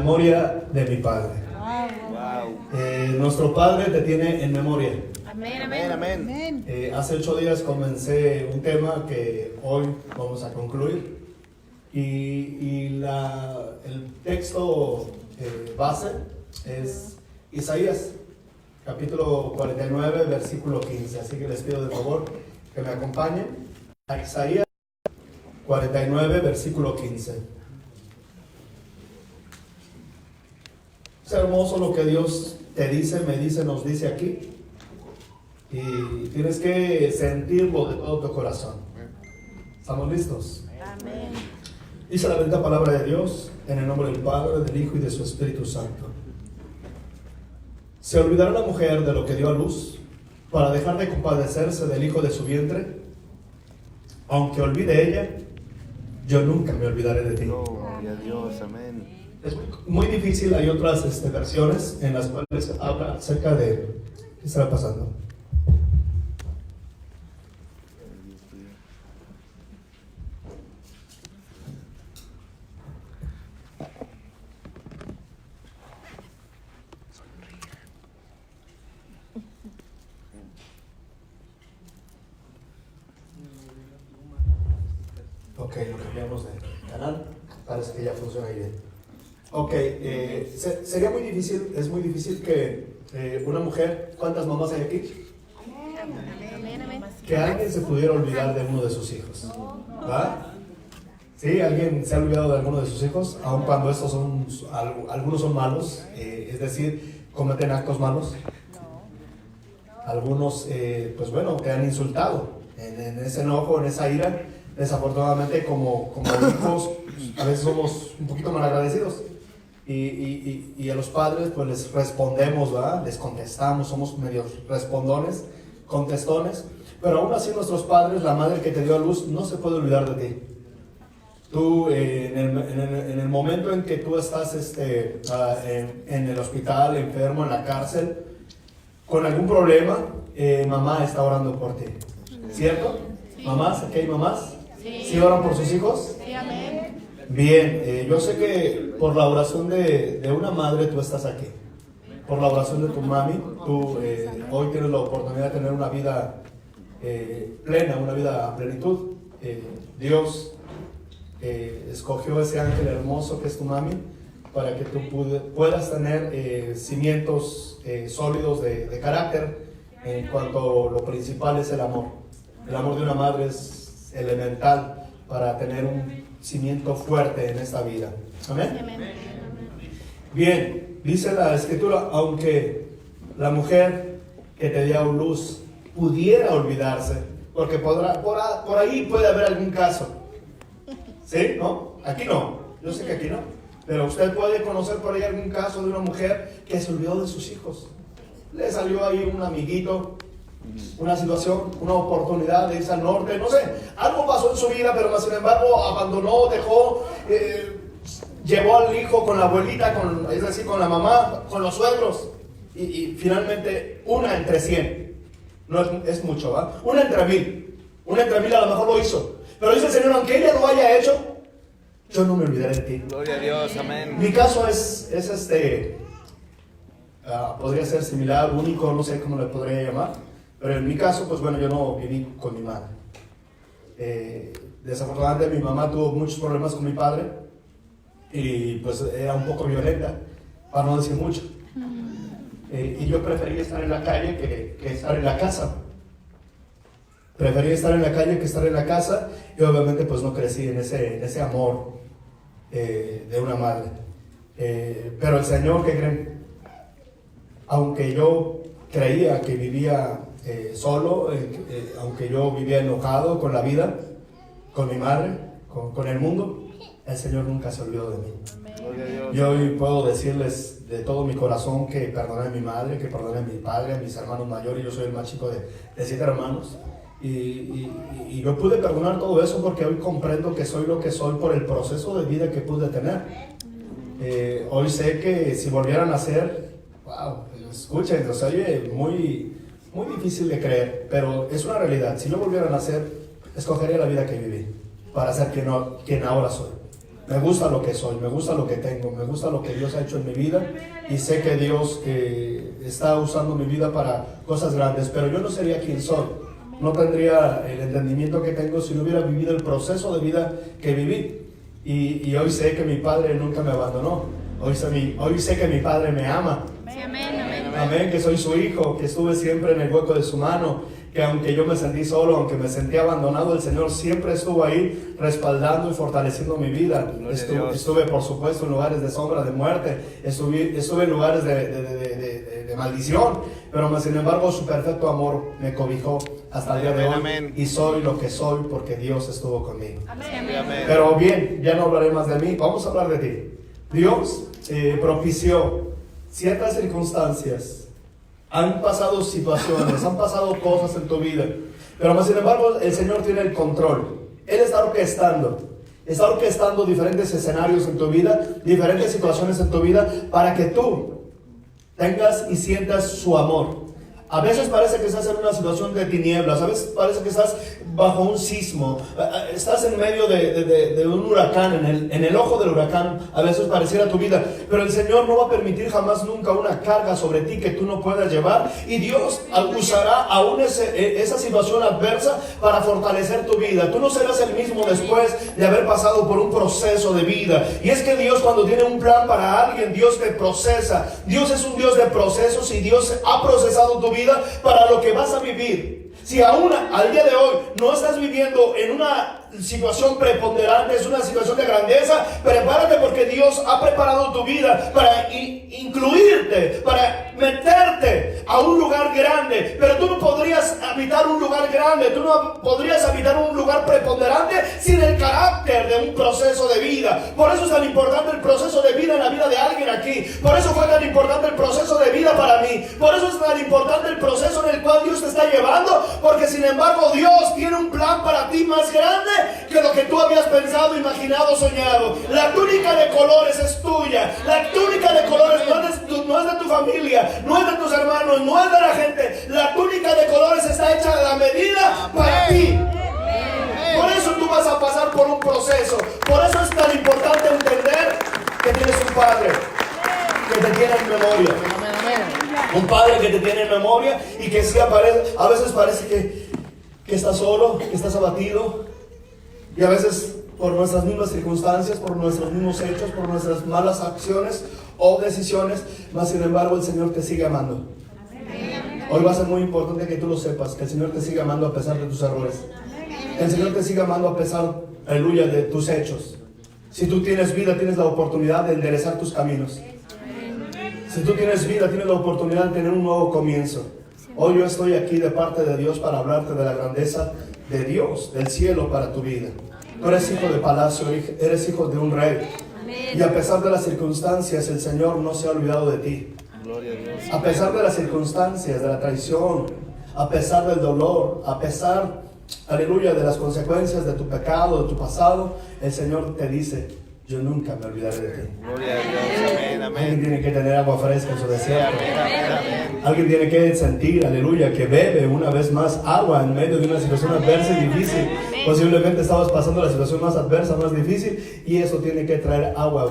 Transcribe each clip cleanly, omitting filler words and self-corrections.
Memoria de mi Padre. Nuestro Padre te tiene en memoria. Amén, amén, amén. Hace 8 días comencé un tema que hoy vamos a concluir. El texto base es Isaías, capítulo 49, versículo 15. Así que les pido de favor que me acompañen a Isaías 49, versículo 15. Es hermoso lo que Dios te dice, me dice, nos dice aquí. Y tienes que sentirlo de todo tu corazón. ¿Estamos listos? Amén. Dice la bendita palabra de Dios, en el nombre del Padre, del Hijo y de su Espíritu Santo. ¿Se olvidará la mujer de lo que dio a luz para dejar de compadecerse del hijo de su vientre? Aunque olvide ella, yo nunca me olvidaré de ti. Gloria a Dios, amén. Es muy difícil, hay otras versiones en las cuales habla acerca de qué estará pasando. Ok, lo cambiamos de canal, parece que ya funciona bien. Ok, sería muy difícil, es muy difícil que una mujer, ¿cuántas mamás hay aquí? Amén, amén. Que alguien se pudiera olvidar de uno de sus hijos. ¿Va? ¿Sí? ¿Alguien se ha olvidado de alguno de sus hijos? Aun cuando estos son, algunos son malos, es decir, cometen actos malos. Algunos, pues bueno, te han insultado en ese enojo, en esa ira. Desafortunadamente, como hijos, a veces somos un poquito mal agradecidos. Y a los padres pues les respondemos, ¿verdad? Les contestamos, somos medios respondones, contestones, pero aún así nuestros padres, la madre que te dio a luz, no se puede olvidar de ti. Tú, en el momento en que tú estás en el hospital, enfermo, en la cárcel, con algún problema, mamá está orando por ti, ¿cierto? Sí. ¿Mamás? ¿Aquí hay mamás? Sí. ¿Sí oran por sus hijos? Sí, amén. Bien, yo sé que por la oración de una madre tú estás aquí. Por la oración de tu mami, tú hoy tienes la oportunidad de tener una vida plena, una vida a plenitud. Dios escogió ese ángel hermoso que es tu mami para que tú puedas tener cimientos sólidos de carácter, en cuanto lo principal es el amor. El amor de una madre es elemental para tener un cimiento fuerte en esta vida. ¿Amén? Amén. Bien, dice la Escritura, aunque la mujer que te dio a luz pudiera olvidarse, porque por ahí puede haber algún caso. ¿Sí? ¿No? Aquí no. Yo sé que aquí no. Pero usted puede conocer por ahí algún caso de una mujer que se olvidó de sus hijos. Le salió ahí un amiguito, una situación, una oportunidad de irse al norte, no sé, algo pasó en su vida, pero sin embargo abandonó, dejó, llevó al hijo con la abuelita, es decir, con la mamá, con los suegros, y finalmente una entre 100, no es mucho, ¿va? Una entre 1000 a lo mejor lo hizo, pero dice el Señor, aunque ella lo haya hecho, yo no me olvidaré de ti. Gloria a Dios, amén. Mi caso es podría ser similar, único, no sé cómo le podría llamar. Pero en mi caso, pues bueno, yo no viví con mi madre. Desafortunadamente mi mamá tuvo muchos problemas con mi padre y pues era un poco violenta, para no decir mucho. Y yo prefería estar en la calle que estar en la casa. Prefería estar en la calle que estar en la casa y obviamente pues no crecí en ese amor de una madre. Pero el Señor, ¿qué creen? Aunque yo creía que vivía solo, aunque yo vivía enojado con la vida, con mi madre, con el mundo, el Señor nunca se olvidó de mí. Gloria a Dios. Yo hoy puedo decirles de todo mi corazón que perdoné a mi madre, que perdoné a mi padre, a mis hermanos mayores. Yo soy el más chico de 7 hermanos. Y yo pude perdonar todo eso porque hoy comprendo que soy lo que soy por el proceso de vida que pude tener. Hoy sé que si volvieran a ser, wow, escuchen, o sea, oye, muy difícil de creer, pero es una realidad. Si yo volviera a nacer, escogería la vida que viví para ser quien ahora soy. Me gusta lo que soy, me gusta lo que tengo, me gusta lo que Dios ha hecho en mi vida y sé que Dios está usando mi vida para cosas grandes, pero yo no sería quien soy. No tendría el entendimiento que tengo si no hubiera vivido el proceso de vida que viví. Y hoy sé que mi Padre nunca me abandonó. Hoy sé que mi Padre me ama. Amén, que soy su hijo, que estuve siempre en el hueco de su mano, que aunque yo me sentí solo, aunque me sentí abandonado, el Señor siempre estuvo ahí respaldando y fortaleciendo mi vida. Estuve, por supuesto, en lugares de sombra, de muerte, estuve en lugares de maldición, pero sin embargo su perfecto amor me cobijó hasta el día de hoy. Amén. Y soy lo que soy porque Dios estuvo conmigo. Amén. Pero bien, ya no hablaré más de mí, vamos a hablar de ti. Dios propició ciertas circunstancias, han pasado situaciones, han pasado cosas en tu vida, pero más sin embargo el Señor tiene el control. Él está orquestando diferentes escenarios en tu vida, diferentes situaciones en tu vida, para que tú tengas y sientas su amor. A veces parece que estás en una situación de tinieblas, a veces parece que estás bajo un sismo, estás en medio de un huracán, en el ojo del huracán, a veces pareciera tu vida, pero el Señor no va a permitir jamás nunca una carga sobre ti que tú no puedas llevar, y Dios usará aún esa situación adversa para fortalecer tu vida. Tú no serás el mismo después de haber pasado por un proceso de vida, y es que Dios, cuando tiene un plan para alguien, Dios te procesa. Dios es un Dios de procesos, y Dios ha procesado tu vida para lo que vas a vivir. Si aún al día de hoy no estás viviendo en una situación preponderante, es una situación de grandeza, prepárate, porque Dios ha preparado tu vida para incluirte, para meterte a un lugar grande. Pero tú no podrías habitar un lugar grande, tú no podrías habitar un lugar preponderante sin el carácter de un proceso de vida. Por eso es tan importante el proceso de vida en la vida de alguien aquí. Por eso fue tan importante el proceso de vida para mí. Por eso es tan importante el proceso en el cual Dios te está llevando, porque sin embargo Dios tiene un plan para ti más grande que lo que tú habías pensado, imaginado, soñado. La túnica de colores es tuya. La túnica de colores no es de tu familia, no es de tus hermanos, no es de la gente. La túnica de colores está hecha a la medida para ti. Por eso tú vas a pasar por un proceso. Por eso es tan importante entender que tienes un Padre que te tiene en memoria. Un Padre que te tiene en memoria, y que sí a veces parece que estás solo, que estás abatido. Y a veces por nuestras mismas circunstancias, por nuestros mismos hechos, por nuestras malas acciones o decisiones, mas sin embargo el Señor te sigue amando. Hoy va a ser muy importante que tú lo sepas, que el Señor te sigue amando a pesar de tus errores. Que el Señor te sigue amando a pesar, aleluya, de tus hechos. Si tú tienes vida, tienes la oportunidad de enderezar tus caminos. Si tú tienes vida, tienes la oportunidad de tener un nuevo comienzo. Hoy yo estoy aquí de parte de Dios para hablarte de la grandeza de Dios, del cielo para tu vida. Tú eres hijo de palacio, eres hijo de un rey. Y a pesar de las circunstancias, el Señor no se ha olvidado de ti. Gloria a Dios. A pesar de las circunstancias, de la traición, a pesar del dolor, a pesar, aleluya, de las consecuencias de tu pecado, de tu pasado, el Señor te dice: yo nunca me olvidaré de ti. Gloria a Dios. Amén, Alguien amén. tiene que tener agua fresca en su desierto. Amén, amén, amén. Alguien tiene que sentir, aleluya, que bebe una vez más agua en medio de una situación adversa y difícil. Posiblemente estabas pasando la situación más adversa, más difícil, y eso tiene que traer agua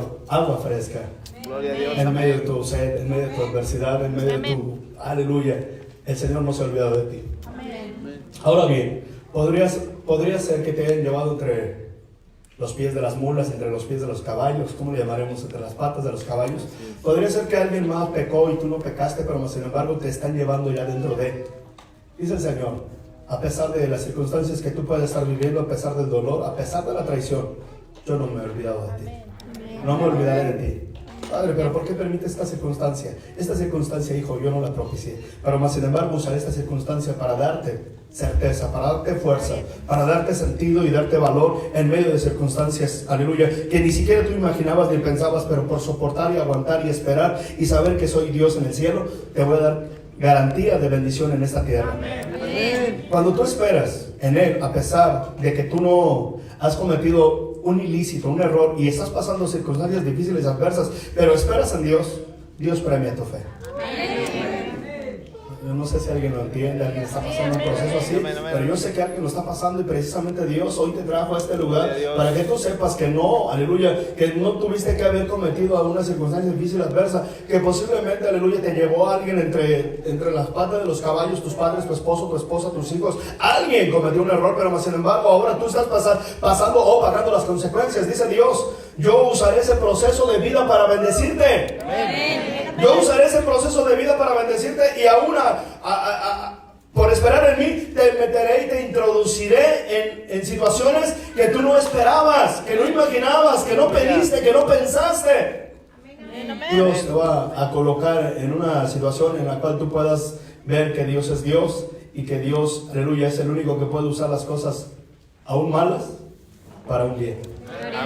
fresca. Gloria a Dios. En medio de tu sed, en medio de tu adversidad, en medio de tu... Aleluya. El Señor no se ha olvidado de ti. Ahora bien, podría ser que te hayan llevado entre los pies de las mulas, entre los pies de los caballos, ¿cómo le llamaremos? Entre las patas de los caballos. Podría ser que alguien más pecó y tú no pecaste, pero sin embargo te están llevando ya dentro de. Dice el Señor: a pesar de las circunstancias que tú puedes estar viviendo, a pesar del dolor, a pesar de la traición, yo no me he olvidado de ti. No me olvidaré de ti. Padre, pero ¿por qué permite esta circunstancia? Esta circunstancia, hijo, yo no la propicié. Pero más sin embargo usaré esta circunstancia para darte certeza, para darte fuerza, para darte sentido y darte valor en medio de circunstancias, aleluya, que ni siquiera tú imaginabas ni pensabas, pero por soportar y aguantar y esperar y saber que soy Dios en el cielo, te voy a dar garantía de bendición en esta tierra. Amén. Cuando tú esperas en Él, a pesar de que tú no has cometido un ilícito, un error, y estás pasando circunstancias difíciles, adversas, pero esperas en Dios, Dios premia tu fe. Yo no sé si alguien lo entiende, alguien está pasando un proceso así, Amén, amén. pero yo sé que alguien lo está pasando y precisamente Dios hoy te trajo a este lugar Gloria a Dios. para que tú sepas que no, aleluya, que no tuviste que haber cometido alguna circunstancia difícil, adversa, que posiblemente, aleluya, te llevó a alguien entre las patas de los caballos, tus padres, tu esposo, tu esposa, tus hijos. Alguien cometió un error, pero más sin embargo, ahora tú estás pasando o pagando las consecuencias. Dice Dios, yo usaré ese proceso de vida para bendecirte. Yo usaré ese proceso de vida para bendecirte y aún por esperar en mí te meteré y te introduciré en situaciones que tú no esperabas, que no imaginabas, que no pediste, que no pensaste. Dios te va a colocar en una situación en la cual tú puedas ver que Dios es Dios y que Dios, aleluya, es el único que puede usar las cosas aún malas para un bien.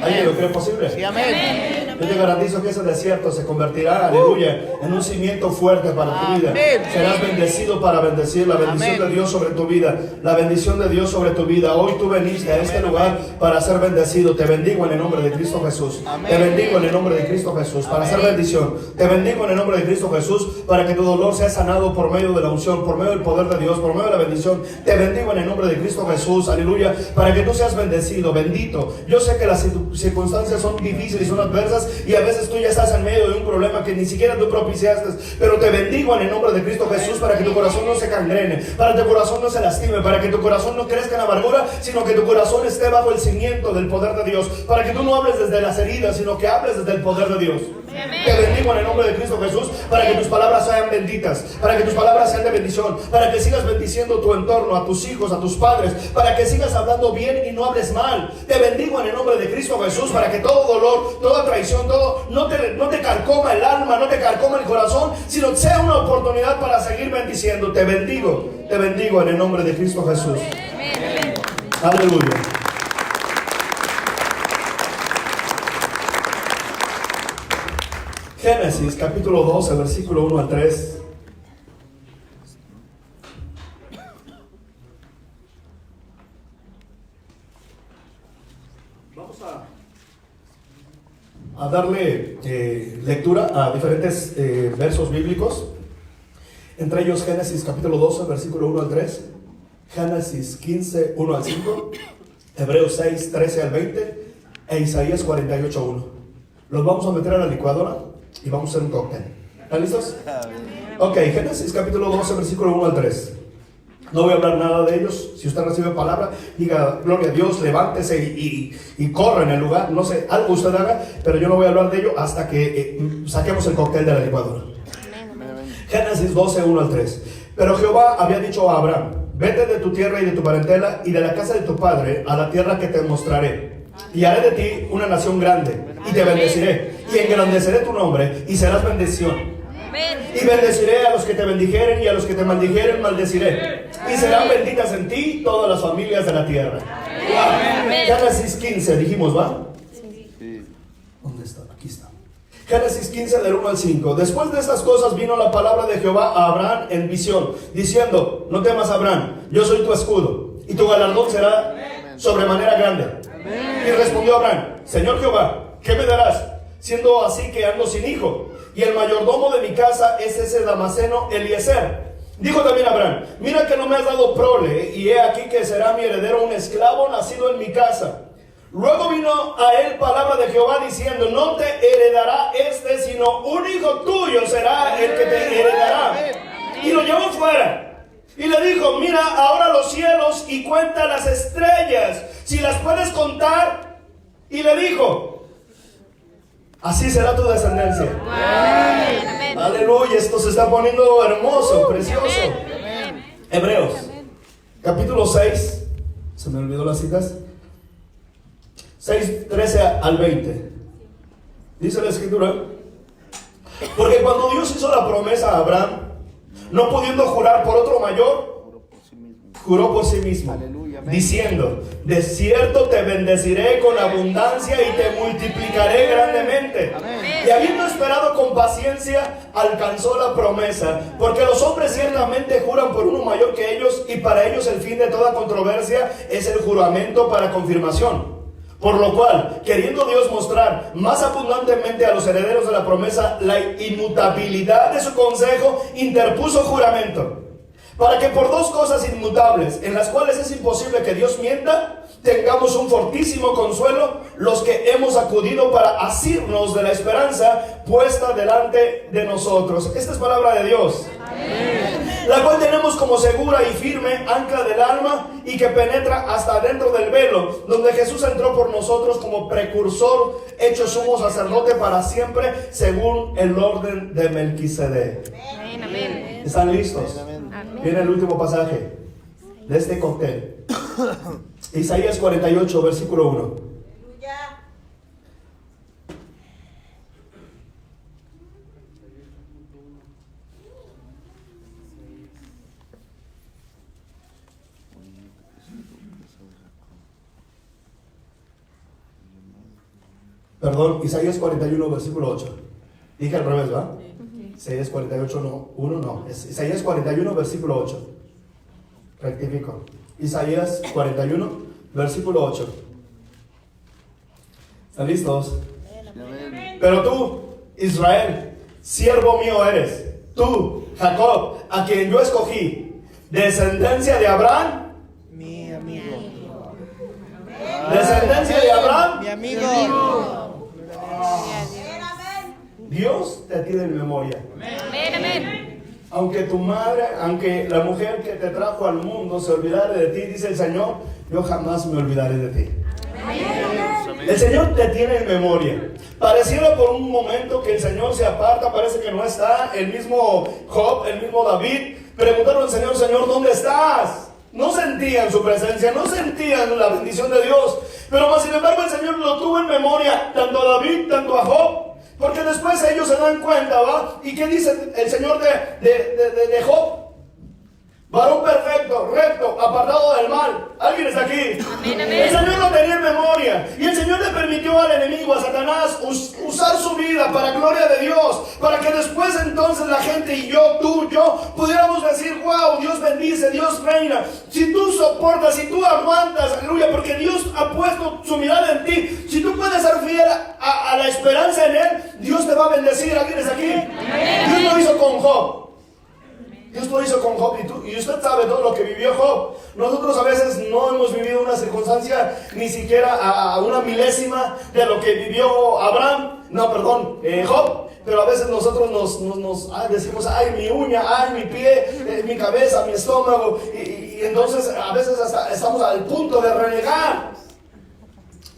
¿Alguien lo cree posible? Sí, amén. Yo te garantizo que ese desierto se convertirá, aleluya, en un cimiento fuerte para tu vida. Amén. Serás bendecido para bendecir. La bendición Amén. de Dios sobre tu vida. La bendición de Dios sobre tu vida. Hoy tú veniste a este lugar para ser bendecido. Te bendigo en el nombre de Cristo Jesús. Amén. Te bendigo en el nombre de Cristo Jesús para hacer bendición. Te bendigo en el nombre de Cristo Jesús para que tu dolor sea sanado por medio de la unción, por medio del poder de Dios, por medio de la bendición. Te bendigo en el nombre de Cristo Jesús. Aleluya. Para que tú seas bendecido, bendito. Yo sé que las circunstancias son difíciles, son adversas y a veces tú ya estás en medio de un problema que ni siquiera tú propiciaste, pero te bendigo en el nombre de Cristo Jesús para que tu corazón no se cangrene, para que tu corazón no se lastime, para que tu corazón no crezca en amargura, sino que tu corazón esté bajo el cimiento del poder de Dios, para que tú no hables desde las heridas, sino que hables desde el poder de Dios. Te bendigo en el nombre de Cristo Jesús para que tus palabras sean benditas, para que tus palabras sean de bendición, para que sigas bendiciendo tu entorno, a tus hijos, a tus padres, para que sigas hablando bien y no hables mal. Te bendigo en el nombre de Cristo Jesús para que todo dolor, toda traición, todo no te carcoma el alma, no te carcoma el corazón, sino sea una oportunidad para seguir bendiciendo. Te bendigo en el nombre de Cristo Jesús. Aleluya. Génesis capítulo 12, versículo 1 al 3. Vamos a darle lectura a diferentes versos bíblicos. Entre ellos Génesis capítulo 12, versículo 1 al 3. Génesis 15, 1 al 5. Hebreos 6, 13 al 20. E Isaías 48, 1. Los vamos a meter a la licuadora y vamos a hacer un cóctel. ¿Están listos? Ok, Génesis capítulo 12, versículo 1 al 3. No voy a hablar nada de ellos. Si usted recibe palabra, diga gloria a Dios, levántese y corra en el lugar. No sé, algo usted haga, pero yo no voy a hablar de ello hasta que saquemos el cóctel de la licuadora. Génesis 12, 1 al 3. Pero Jehová había dicho a Abraham: vete de tu tierra y de tu parentela y de la casa de tu padre a la tierra que te mostraré. Y haré de ti una nación grande, y te bendeciré, y engrandeceré tu nombre, y serás bendición. Y bendeciré a los que te bendijeren, y a los que te maldijeren maldeciré. Y serán benditas en ti todas las familias de la tierra. Wow. Génesis 15, dijimos, ¿va? Sí. ¿Dónde está? Aquí está. Génesis 15 del 1 al 5. Después de estas cosas vino la palabra de Jehová a Abraham en visión, diciendo: no temas, Abraham, yo soy tu escudo, y tu galardón será sobremanera grande. Y respondió Abraham: Señor Jehová, ¿qué me darás, siendo así que ando sin hijo? Y el mayordomo de mi casa es ese Damaseno Eliezer. Dijo también Abraham: mira que no me has dado prole, y he aquí que será mi heredero un esclavo nacido en mi casa. Luego vino a él palabra de Jehová diciendo: no te heredará sino un hijo tuyo será el que te heredará. Y lo llevó fuera y le dijo: mira ahora los cielos y cuenta las estrellas, si las puedes contar. Y le dijo: así será tu descendencia. Aleluya, esto se está poniendo hermoso, precioso. Hebreos capítulo 6, se me olvidó las citas, 6, 13 al 20. Dice la escritura: porque cuando Dios hizo la promesa a Abraham, no pudiendo jurar por otro mayor, juró por sí mismo, diciendo: de cierto te bendeciré con abundancia y te multiplicaré grandemente. Y habiendo esperado con paciencia, alcanzó la promesa, porque los hombres ciertamente juran por uno mayor que ellos, y para ellos el fin de toda controversia es el juramento para confirmación. Por lo cual, queriendo Dios mostrar más abundantemente a los herederos de la promesa la inmutabilidad de su consejo, interpuso juramento, para que por dos cosas inmutables, en las cuales es imposible que Dios mienta, tengamos un fortísimo consuelo los que hemos acudido para asirnos de la esperanza puesta delante de nosotros. Esta es palabra de Dios. Amén. La cual tenemos como segura y firme ancla del alma y que penetra hasta dentro del velo, donde Jesús entró por nosotros como precursor, hecho sumo sacerdote para siempre, según el orden de Melquisedec. Amén, amén. ¿Están listos? Amén. Viene el último pasaje de este cóctel. Isaías 48, versículo 1. Perdón, Isaías 41, versículo 8. Dije al revés, ¿va? Isaías 48, no, 1 no. Es Isaías 41, versículo 8. Rectifico. Isaías 41, versículo 8. ¿Están listos? Amén. Pero tú, Israel, siervo mío eres. Tú, Jacob, a quien yo escogí, descendencia de Abraham. Mi amigo. Descendencia de Abraham. Mi amigo. Dios te tiene en memoria. Amén, amén. Aunque tu madre, aunque la mujer que te trajo al mundo se olvidara de ti, dice el Señor, yo jamás me olvidaré de ti. El Señor te tiene en memoria. Pareciera por un momento que el Señor se aparta, parece que no está. El mismo Job, el mismo David, preguntaron al Señor, Señor, ¿dónde estás? No sentían su presencia, no sentían la bendición de Dios. Pero más sin embargo el Señor lo tuvo en memoria, tanto a David, tanto a Job. Porque después ellos se dan cuenta, ¿va? ¿Y qué dice el Señor de Job? Varón perfecto, recto, apartado del mal. ¿Alguien está aquí? Amén, amén. El Señor lo tenía en memoria. Y el Señor le permitió al enemigo, a Satanás, usar su vida para gloria de Dios. Para que después entonces la gente y yo, tú, yo, pudiéramos decir, wow, Dios bendice, Dios reina. Si tú soportas, si tú aguantas, aleluya, porque Dios ha puesto su mirada en ti. Si tú puedes ser fiel a la esperanza en Él, Dios te va a bendecir. ¿Alguien está aquí? Amén. Dios lo hizo con Job. Dios lo hizo con Job y usted sabe todo lo que vivió Job. Nosotros a veces no hemos vivido una circunstancia ni siquiera a una milésima de lo que vivió Job. Pero a veces nosotros nos decimos, ay, mi uña, ay, mi pie, mi cabeza, mi estómago. Y entonces a veces hasta estamos al punto de renegar.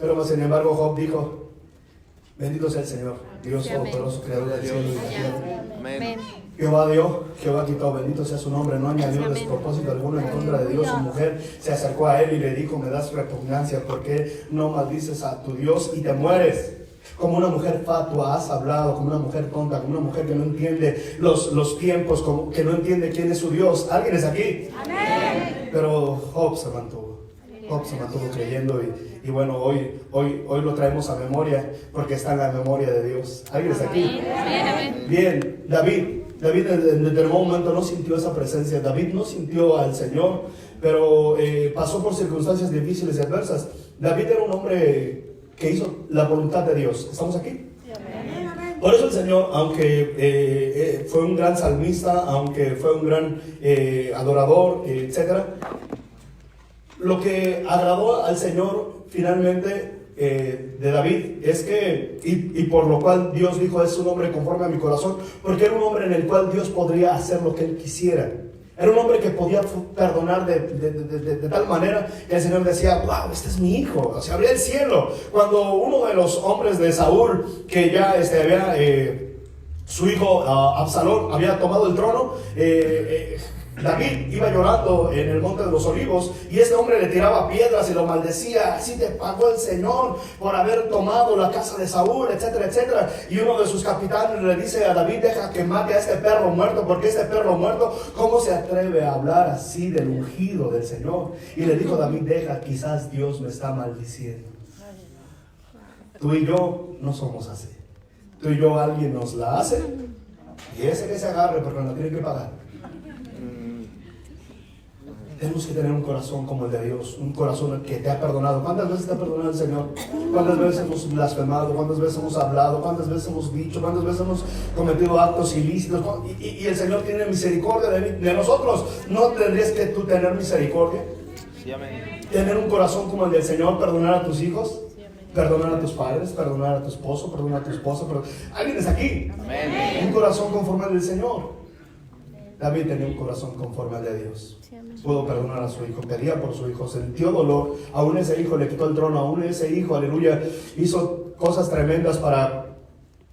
Pero sin embargo Job dijo, bendito sea el Señor, Dios todopoderoso, creador del cielo y de la tierra. Amén. Jehová dio, Jehová quitó, bendito sea su nombre, no añadió despropósito alguno en contra de Dios. Su mujer se acercó a él y le dijo, me das repugnancia, ¿por qué no maldices a tu Dios y te mueres? Como una mujer fatua has hablado, como una mujer tonta, como una mujer que no entiende los tiempos, como que no entiende quién es su Dios. ¿Alguien es aquí? Amén. Pero Job se mantuvo creyendo y bueno, hoy lo traemos a memoria porque está en la memoria de Dios. ¿Alguien está aquí? Bien, David en determinado momento no sintió esa presencia. David no sintió al Señor, pero pasó por circunstancias difíciles y adversas. David era un hombre que hizo la voluntad de Dios. ¿Estamos aquí? Por eso el Señor, aunque fue un gran salmista, aunque fue un gran adorador, etcétera, lo que agradó al Señor finalmente de David es que, y por lo cual Dios dijo, es un hombre conforme a mi corazón, porque era un hombre en el cual Dios podría hacer lo que él quisiera. Era un hombre que podía perdonar de tal manera que el Señor decía, wow, este es mi hijo, se abría el cielo. Cuando uno de los hombres de Saúl, que ya había, su hijo Absalón había tomado el trono, David iba llorando en el monte de los olivos y este hombre le tiraba piedras y lo maldecía. Así te pagó el Señor por haber tomado la casa de Saúl, etcétera, etcétera. Y uno de sus capitanes le dice a David, deja que mate a este perro muerto, porque este perro muerto, ¿cómo se atreve a hablar así del ungido del Señor? Y le dijo David, deja, quizás Dios me está maldiciendo. Tú y yo no somos así. Tú y yo, alguien nos la hace y ese que se agarre porque nos tiene que pagar. Tenemos que tener un corazón como el de Dios, un corazón que te ha perdonado. ¿Cuántas veces te ha perdonado el Señor? ¿Cuántas veces hemos blasfemado? ¿Cuántas veces hemos hablado? ¿Cuántas veces hemos dicho? ¿Cuántas veces hemos cometido actos ilícitos? Y el Señor tiene misericordia de nosotros. ¿No tendrías que tú tener misericordia? Sí, amén. Tener un corazón como el del Señor, perdonar a tus hijos, perdonar a tus padres, perdonar a tu esposo, perdonar a tu esposa. ¿Alguien está aquí? Amén. Un corazón conforme al del Señor. David tenía un corazón conforme al de Dios. Pudo perdonar a su hijo, pedía por su hijo, sintió dolor. Aún ese hijo le quitó el trono, aún ese hijo, aleluya, hizo cosas tremendas para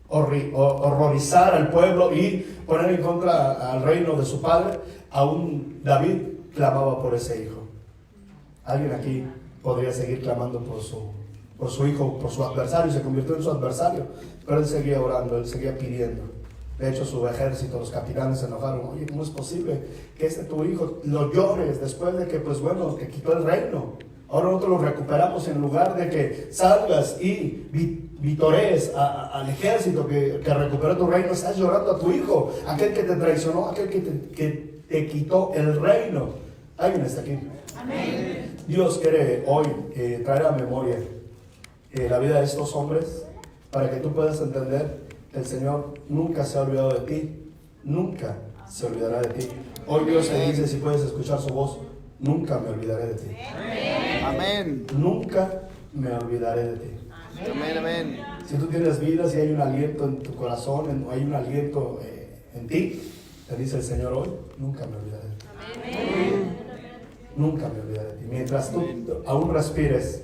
horrorizar al pueblo y poner en contra al reino de su padre. Aún David clamaba por ese hijo. Alguien aquí podría seguir clamando por su hijo, por su adversario, se convirtió en su adversario, pero él seguía orando, él seguía pidiendo. De hecho, su ejército, los capitanes se enojaron. Oye, ¿cómo es posible que tu hijo lo llores después de que, pues bueno, te quitó el reino? Ahora nosotros lo recuperamos en lugar de que salgas y vitorees al ejército que recuperó tu reino. Estás llorando a tu hijo, aquel que te traicionó, aquel que te quitó el reino. ¿Alguien está aquí? Amén. Dios quiere hoy traer a memoria la vida de estos hombres para que tú puedas entender. El Señor nunca se ha olvidado de ti, nunca se olvidará de ti. Hoy Dios te dice, si puedes escuchar su voz, nunca me olvidaré de ti. Amén. Nunca me olvidaré de ti. Amén, amén. Si tú tienes vida, si hay un aliento en tu corazón, hay un aliento en ti, te dice el Señor hoy, nunca me olvidaré de ti. Nunca me olvidaré de ti. Mientras tú aún respires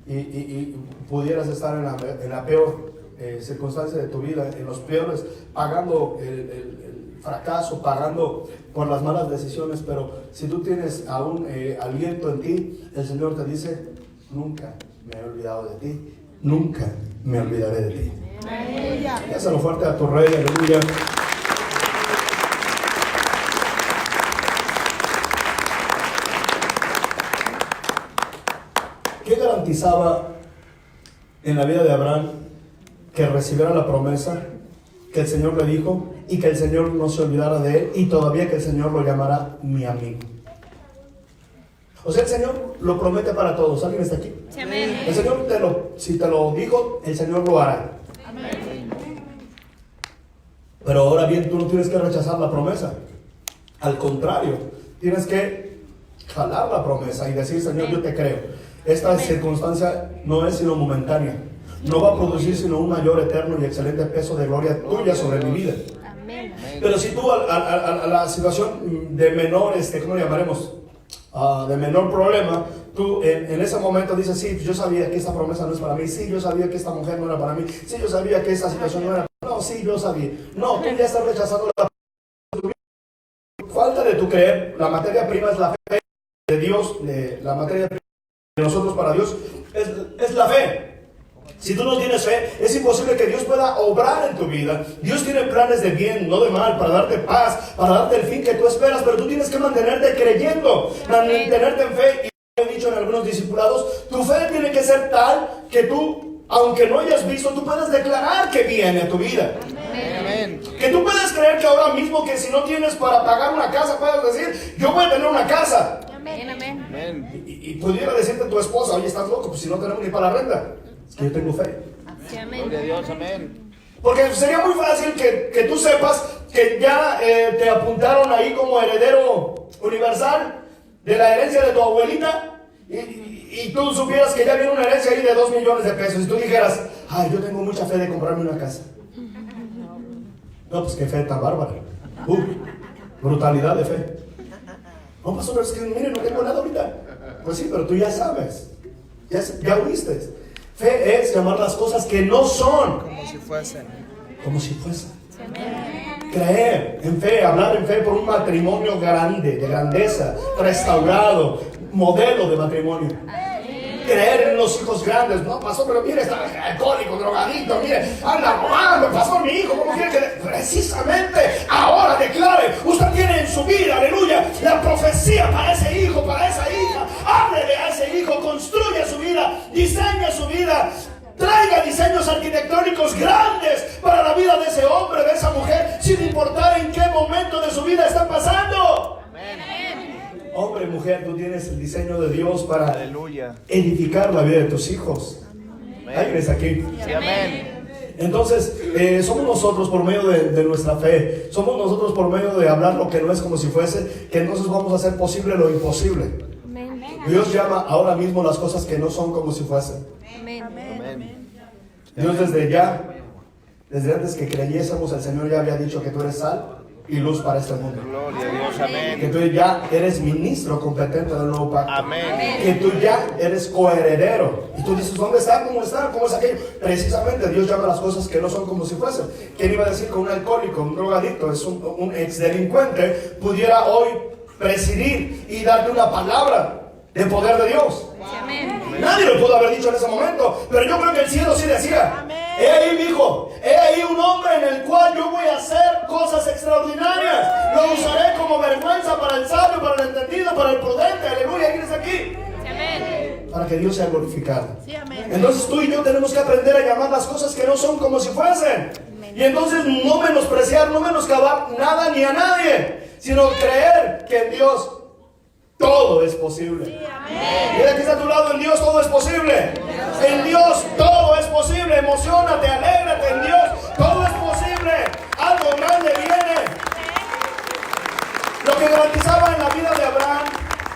y pudieras estar en la peor circunstancias de tu vida, en los peores, pagando el fracaso, pagando por las malas decisiones, pero si tú tienes aún aliento en ti, el Señor te dice, nunca me he olvidado de ti, nunca me olvidaré de ti. Dáselo fuerte a tu Rey, aleluya. ¿Qué garantizaba en la vida de Abraham que recibiera la promesa que el Señor le dijo y que el Señor no se olvidara de él y todavía que el Señor lo llamará mi amigo? O sea, el Señor lo promete para todos. ¿Alguien está aquí? Sí, amén. El Señor si te lo dijo, el Señor lo hará. Amén. Pero ahora bien, tú no tienes que rechazar la promesa. Al contrario, tienes que jalar la promesa y decir, Señor, yo te creo. Esta circunstancia no es sino momentánea. No va a producir sino un mayor, eterno y excelente peso de gloria tuya sobre mi vida. Amén. Pero si tú a la situación de menor, ¿cómo le llamaremos? De menor problema, tú en ese momento dices, sí, yo sabía que esta promesa no es para mí, sí, yo sabía que esta mujer no era para mí, sí, yo sabía que esta situación no era para mí, no, sí, yo sabía. No, tú ya estás rechazando la falta de tu creer. La materia prima es la fe de Dios, la materia prima de nosotros para Dios es la fe. Si tú no tienes fe, es imposible que Dios pueda obrar en tu vida. Dios tiene planes de bien, no de mal, para darte paz, para darte el fin que tú esperas, pero tú tienes que mantenerte creyendo, mantenerte en fe. Y he dicho en algunos discipulados, tu fe tiene que ser tal que tú, aunque no hayas visto, tú puedes declarar que viene a tu vida. Amén. Que tú puedes creer que ahora mismo, que si no tienes para pagar una casa, puedes decir, yo voy a tener una casa. Amén. Amén. Amén. Y pudiera decirte tu esposa, oye, estás loco, pues si no tenemos ni para la renta. Es que yo tengo fe. Sí, amén. Gloria a Dios, amén. Porque sería muy fácil que tú sepas que ya te apuntaron ahí como heredero universal de la herencia de tu abuelita y tú supieras que ya viene una herencia ahí de 2 millones de pesos y tú dijeras, ay, yo tengo mucha fe de comprarme una casa. No, pues qué fe tan bárbara. Brutalidad de fe. No, pastor, es que mire, no tengo nada ahorita. Pues sí, pero tú ya sabes. Ya oíste. Fe es llamar las cosas que no son Como si fuesen. como si fuesen. Sí, amén. Creer en fe, hablar en fe por un matrimonio grande, de grandeza, restaurado, modelo de matrimonio. Creer en los hijos grandes. No, pastor, pero mire, está alcohólico, drogadito, mire, anda robando, pastor, mi hijo, ¿cómo quiere que precisamente ahora declare? Usted tiene en su vida, aleluya, la profecía para ese hijo, para esa hija. Háblele a ese hijo, construya su vida, diseña su vida. Traiga diseños arquitectónicos grandes para la vida de ese hombre, de esa mujer, sin importar en qué momento de su vida están pasando. Amén. Hombre hombre, mujer, tú tienes el diseño de Dios para Aleluya. edificar la vida de tus hijos. Amén. ¿Alguien está aquí? Sí, amén. Entonces, somos nosotros por medio de nuestra fe, somos nosotros por medio de hablar lo que no es como si fuese, que entonces vamos a hacer posible lo imposible. Amén. Dios llama ahora mismo las cosas que no son como si fuesen. Amén. Amén. Dios desde antes que creyésemos, el Señor ya había dicho que tú eres sal y luz para este mundo. Gloria a Dios. Que Amén. tú ya eres ministro competente del nuevo pacto. Amén. Que tú ya eres coheredero. Y tú dices, ¿dónde está? ¿Cómo está? ¿Cómo es aquello? Precisamente Dios llama las cosas que no son como si fuesen. ¿Quién iba a decir que un alcohólico, un drogadicto, es un exdelincuente, pudiera hoy presidir y darte una palabra de poder de Dios? Amén. Nadie lo pudo haber dicho en ese momento, pero yo creo que el cielo sí decía: he ahí, mi hijo, he ahí un hombre en el cual yo voy a hacer cosas extraordinarias. Lo usaré como vergüenza para el sabio, para el entendido, para el prudente. Aleluya, ¿quién está aquí? Amén. Para que Dios sea glorificado. Entonces tú y yo tenemos que aprender a llamar las cosas que no son como si fuesen. Y entonces no menospreciar, no menoscabar nada ni a nadie, sino creer que en Dios todo es posible. Mira que está a tu lado: en Dios todo es posible. En Dios todo es posible. Emocionate, alégrate, en Dios todo es posible. Algo grande viene. Lo que garantizaba en la vida de Abraham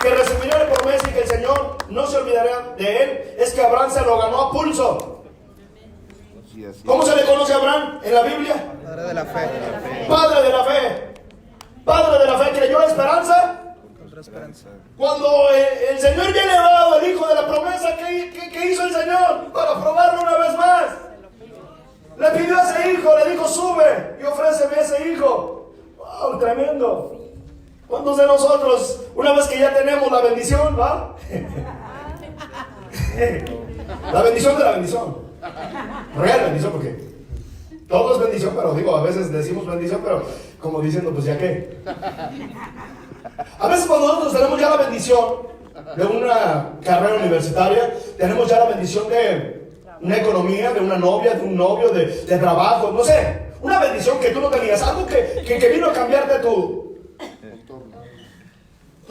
que recibiría la promesa y que el Señor no se olvidaría de él es que Abraham se lo ganó a pulso. Así, así. ¿Cómo se le conoce a Abraham en la Biblia? Padre de la fe. Padre de la fe. Padre de la fe. ¿Creyó en esperanza? Contra esperanza. Cuando el Señor ya le ha dado el hijo de la promesa, ¿qué hizo el Señor? Para probarlo una vez más. Le pidió a ese hijo, le dijo: sube y ofréceme ese hijo. ¡Wow! Tremendo. ¿Cuántos de nosotros, una vez que ya tenemos la bendición, va? La bendición de la bendición. Real bendición, porque todo es bendición, pero digo, a veces decimos bendición, pero como diciendo, pues ya qué. A veces cuando nosotros tenemos ya la bendición de una carrera universitaria, tenemos ya la bendición de una economía, de una novia, de un novio, de trabajo, no sé, una bendición que tú no tenías, algo que vino a cambiarte tu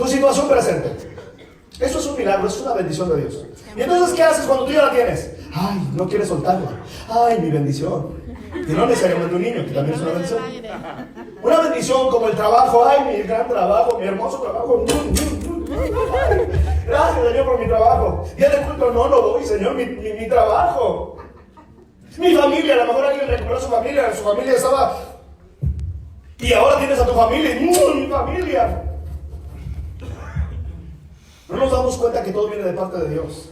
situación presente. Eso es un milagro, es una bendición de Dios. Y entonces, ¿qué haces cuando tú ya la tienes? Ay, no quieres soltarla. Ay, mi bendición. Y no necesariamente un niño, que también es una bendición. Una bendición como el trabajo. Ay, mi gran trabajo, mi hermoso trabajo. Ay, gracias, Señor, por mi trabajo. Día de culto, no voy, Señor, mi trabajo. Mi familia, a lo mejor alguien recuperó su familia estaba... Y ahora tienes a tu familia. Mi familia. No nos damos cuenta que todo viene de parte de Dios.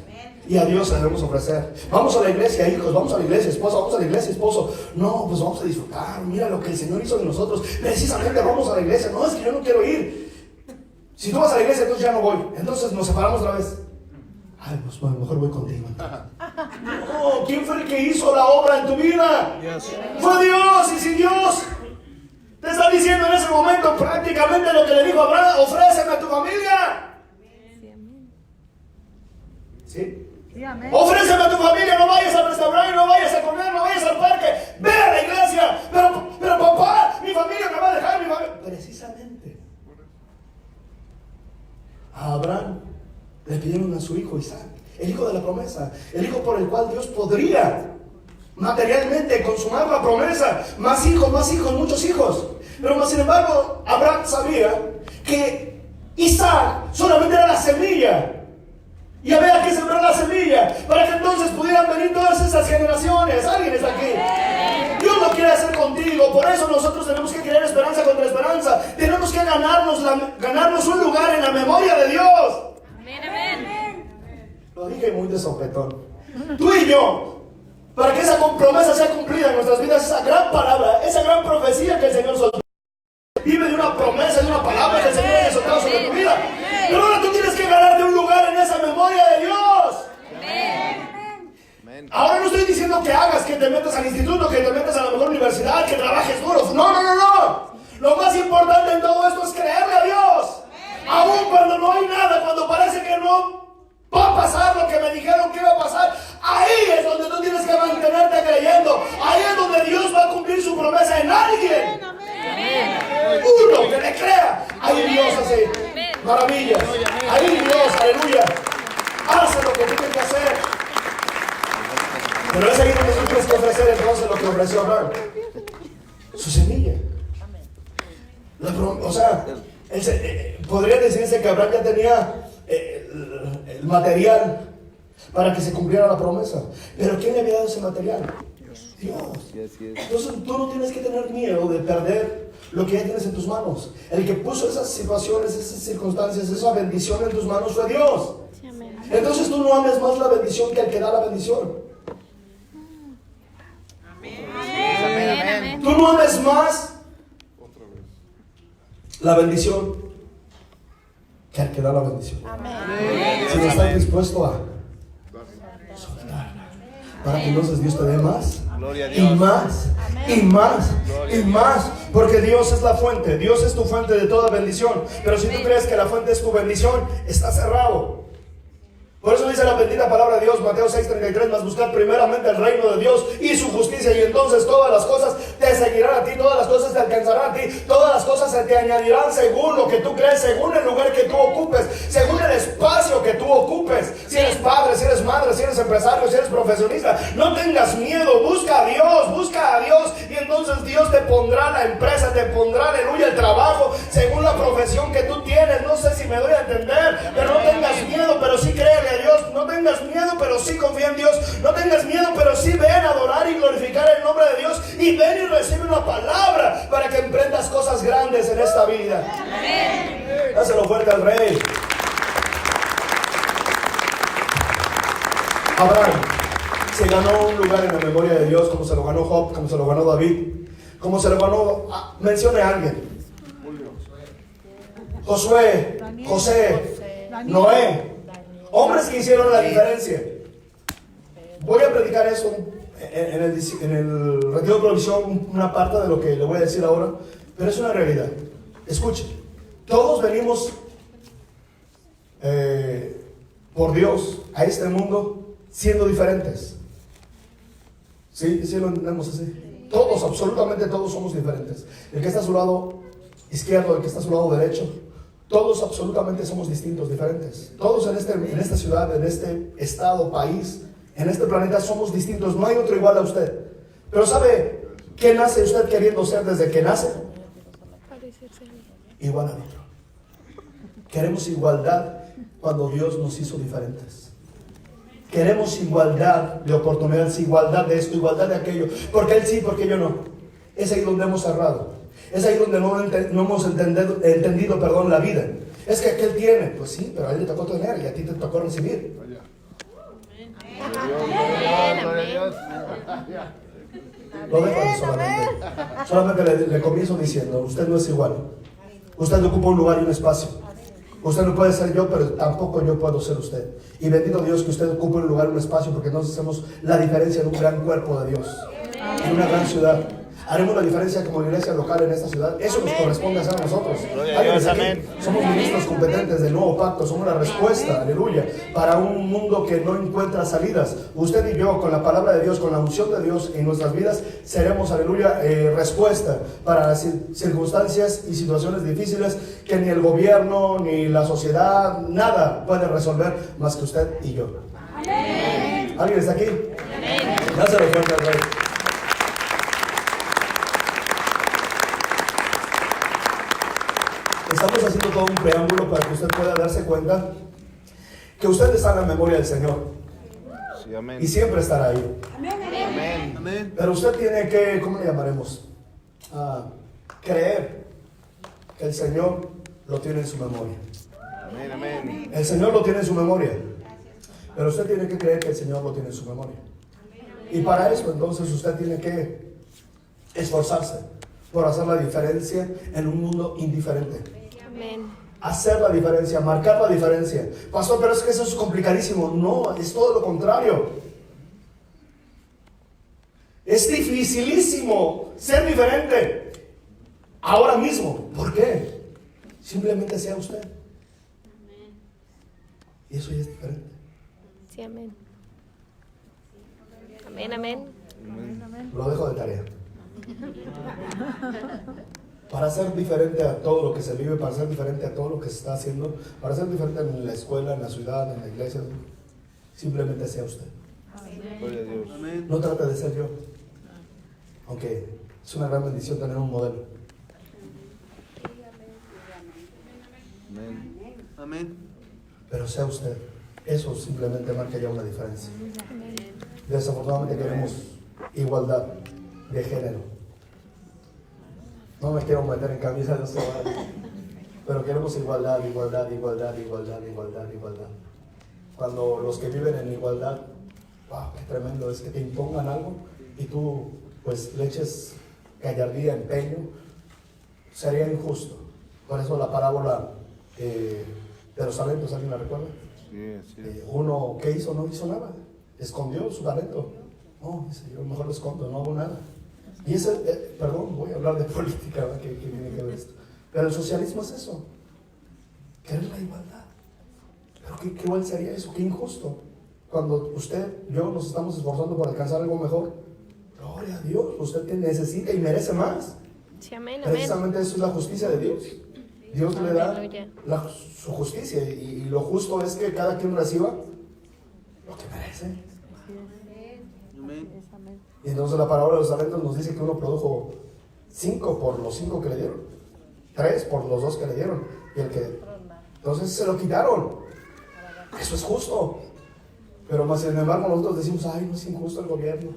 Y a Dios debemos ofrecer. Vamos a la iglesia, hijos. Vamos a la iglesia, esposa. Vamos a la iglesia, esposo. No, pues vamos a disfrutar. Mira lo que el Señor hizo de nosotros. Precisamente vamos a la iglesia. No, es que yo no quiero ir. Si tú vas a la iglesia, entonces ya no voy. Entonces nos separamos otra vez. Ay, pues bueno, mejor voy contigo. No, ¿quién fue el que hizo la obra en tu vida? Dios. Fue Dios. Y si Dios te está diciendo en ese momento prácticamente lo que le dijo a Abraham: ofréceme a tu familia. ¿Sí? Ofréceme a tu familia, no vayas al restaurante, no vayas a comer, no vayas al parque, ve a la iglesia. Pero papá, mi familia me va a dejar, mi familia. Precisamente a Abraham le pidieron a su hijo Isaac, el hijo de la promesa, el hijo por el cual Dios podría materialmente consumar la promesa. Más hijos, muchos hijos. Pero más sin embargo, Abraham sabía que Isaac solamente era la semilla. Y había que sembrar la semilla para que entonces pudieran venir todas esas generaciones. ¿Alguien está aquí? Dios lo quiere hacer contigo. Por eso nosotros tenemos que creer esperanza contra esperanza. Tenemos que ganarnos un lugar en la memoria de Dios. Amén. Lo dije muy de sopetón. Tú y yo, para que esa promesa sea cumplida en nuestras vidas, esa gran palabra, esa gran profecía que el Señor soltó, vive de una promesa, de una palabra que el Señor haya soltado sobre tu vida. Pero ahora tú tienes que ganarte un lugar en esa memoria de Dios. Amén. Ahora no estoy diciendo que hagas, que te metas al instituto, que te metas a la mejor universidad, que trabajes duro. No. Lo más importante en todo esto es creerle a Dios. Aún cuando no hay nada, cuando parece que no va a pasar lo que me dijeron que iba a pasar, ahí es donde tú tienes que mantenerte creyendo. Ahí es donde Dios va a cumplir su promesa en alguien. Uno que le crea. Hay Dios así. maravillas. Ahí Dios, aleluya, hace lo que tiene que hacer. Pero es ahí donde tú tienes que ofrecer entonces lo que ofreció Abraham. Su semilla. O sea, podría decirse que Abraham ya tenía el material para que se cumpliera la promesa. Pero ¿quién le había dado ese material? Dios. Entonces tú no tienes que tener miedo de perder lo que ya tienes en tus manos. El que puso esas situaciones, esas circunstancias, esa bendición en tus manos fue Dios. Entonces tú no ames más la bendición que el que da la bendición. Amén. Tú no ames más la bendición que el que da la bendición. Si no estás dispuesto a soltarla, para que entonces Dios te dé más y más y más y más, porque Dios es la fuente. Dios es tu fuente de toda bendición. Pero si tú crees que la fuente es tu bendición, está cerrado. Por eso dice la bendita palabra de Dios, Mateo 6:33, mas buscad primeramente el reino de Dios y su justicia, y entonces todas las cosas te seguirán a ti, todas las cosas te alcanzarán a ti, todas las cosas se te añadirán según lo que tú crees, según el lugar que tú ocupes, según el espacio que tú ocupes. Si eres padre, si eres madre, si eres empresario, si eres profesionista, no tengas miedo, busca a Dios, y entonces Dios te pondrá la empresa, te pondrá, aleluya, el trabajo, según la profesión que tú tienes. No sé si me doy a entender, pero no tengas miedo, pero sí créele a Dios. No tengas miedo, pero sí confía en Dios. No tengas miedo, pero sí ven a adorar y glorificar el nombre de Dios, y ven y recibe una palabra para que emprendas cosas grandes en esta vida. Dáselo fuerte al Rey. Abraham se ganó un lugar en la memoria de Dios, como se lo ganó Job, como se lo ganó David, como se lo ganó, mencione a alguien: Josué, José, Noé. Hombres que hicieron la diferencia. Voy a predicar eso en el retiro de provisión, una parte de lo que le voy a decir ahora, pero es una realidad. Escuchen, todos venimos por Dios a este mundo siendo diferentes. ¿Sí? ¿Sí lo entendemos así? Todos, absolutamente todos somos diferentes. El que está a su lado izquierdo, el que está a su lado derecho, todos absolutamente somos distintos, diferentes. Todos en esta ciudad, en este estado, país, en este planeta somos distintos. No hay otro igual a usted. Pero ¿sabe qué nace usted queriendo ser desde que nace? Igual al otro. Queremos igualdad cuando Dios nos hizo diferentes. Queremos igualdad de oportunidades, igualdad de esto, igualdad de aquello. Porque Él sí, porque yo no. Es ahí donde hemos cerrado. Es ahí donde no hemos entendido la vida. Es que aquel tiene, pues sí, pero a él le tocó tener y a ti te tocó recibir. Lo dejo ahí solamente. Solamente le comienzo diciendo: usted no es igual. Usted ocupa un lugar y un espacio. Usted no puede ser yo, pero tampoco yo puedo ser usted. Y bendito Dios que usted ocupe un lugar y un espacio, porque nos hacemos la diferencia en un gran cuerpo de Dios, en una gran ciudad. Haremos la diferencia como iglesia local en esta ciudad. Eso nos corresponde hacer a nosotros. Somos ministros competentes del nuevo pacto. Somos la respuesta, aleluya, para un mundo que no encuentra salidas. Usted y yo, con la palabra de Dios, con la unción de Dios en nuestras vidas, seremos, aleluya, respuesta para circunstancias y situaciones difíciles que ni el gobierno, ni la sociedad, nada puede resolver más que usted y yo. ¿Alguien está aquí? Dáselo fuerte al Rey. Estamos haciendo todo un preámbulo para que usted pueda darse cuenta que usted está en la memoria del Señor. Sí, amén. Y siempre estará ahí. Amén. Amén. Pero usted tiene que, ¿cómo le llamaremos? Creer que el Señor lo tiene en su memoria. Amén, amén. El Señor lo tiene en su memoria. Pero usted tiene que creer que el Señor lo tiene en su memoria. Y para eso entonces usted tiene que esforzarse por hacer la diferencia en un mundo indiferente. Amén. Hacer la diferencia, marcar la diferencia. Pastor, pero es que eso es complicadísimo. No, es todo lo contrario. Es dificilísimo ser diferente ahora mismo. ¿Por qué? Simplemente sea usted. Y eso ya es diferente. Sí, amén. Amén, amén. Lo dejo de tarea. para ser diferente a todo lo que se vive, para ser diferente a todo lo que se está haciendo, para ser diferente en la escuela, en la ciudad, en la iglesia, simplemente sea usted. Gloria a Dios. No trate de ser yo, aunque es una gran bendición tener un modelo. Amén. Amén. Pero sea usted. Eso simplemente marca ya una diferencia. Desafortunadamente queremos igualdad de género. No me quiero meter en camisa de once varas, pero queremos igualdad, igualdad, igualdad, igualdad, igualdad, igualdad. Cuando los que viven en igualdad, wow, qué tremendo es que te impongan algo y tú pues le eches gallardía, empeño, sería injusto. Por eso la parábola de los talentos, ¿alguien la recuerda? Sí, sí. Uno, ¿qué hizo? No hizo nada, escondió su talento. No, dice, yo mejor lo escondo, no hago nada. Y ese, perdón, voy a hablar de política, ¿verdad? Que tiene que ver esto. Pero el socialismo es eso, querer la igualdad. Pero ¿qué igual sería eso? Qué injusto. Cuando usted, yo nos estamos esforzando por alcanzar algo mejor, gloria a Dios, usted necesita y merece más. Sí, amén, amén. Precisamente eso es la justicia de Dios. Dios le da Aleluya. su justicia y lo justo es que cada quien reciba lo que merece. Amén. Y entonces la parábola de los talentos nos dice que uno produjo 5 por los 5 que le dieron, 3 por los 2 que le dieron, y el que entonces se lo quitaron. Eso es justo. Pero más sin embargo nosotros decimos, ay, no es injusto el gobierno.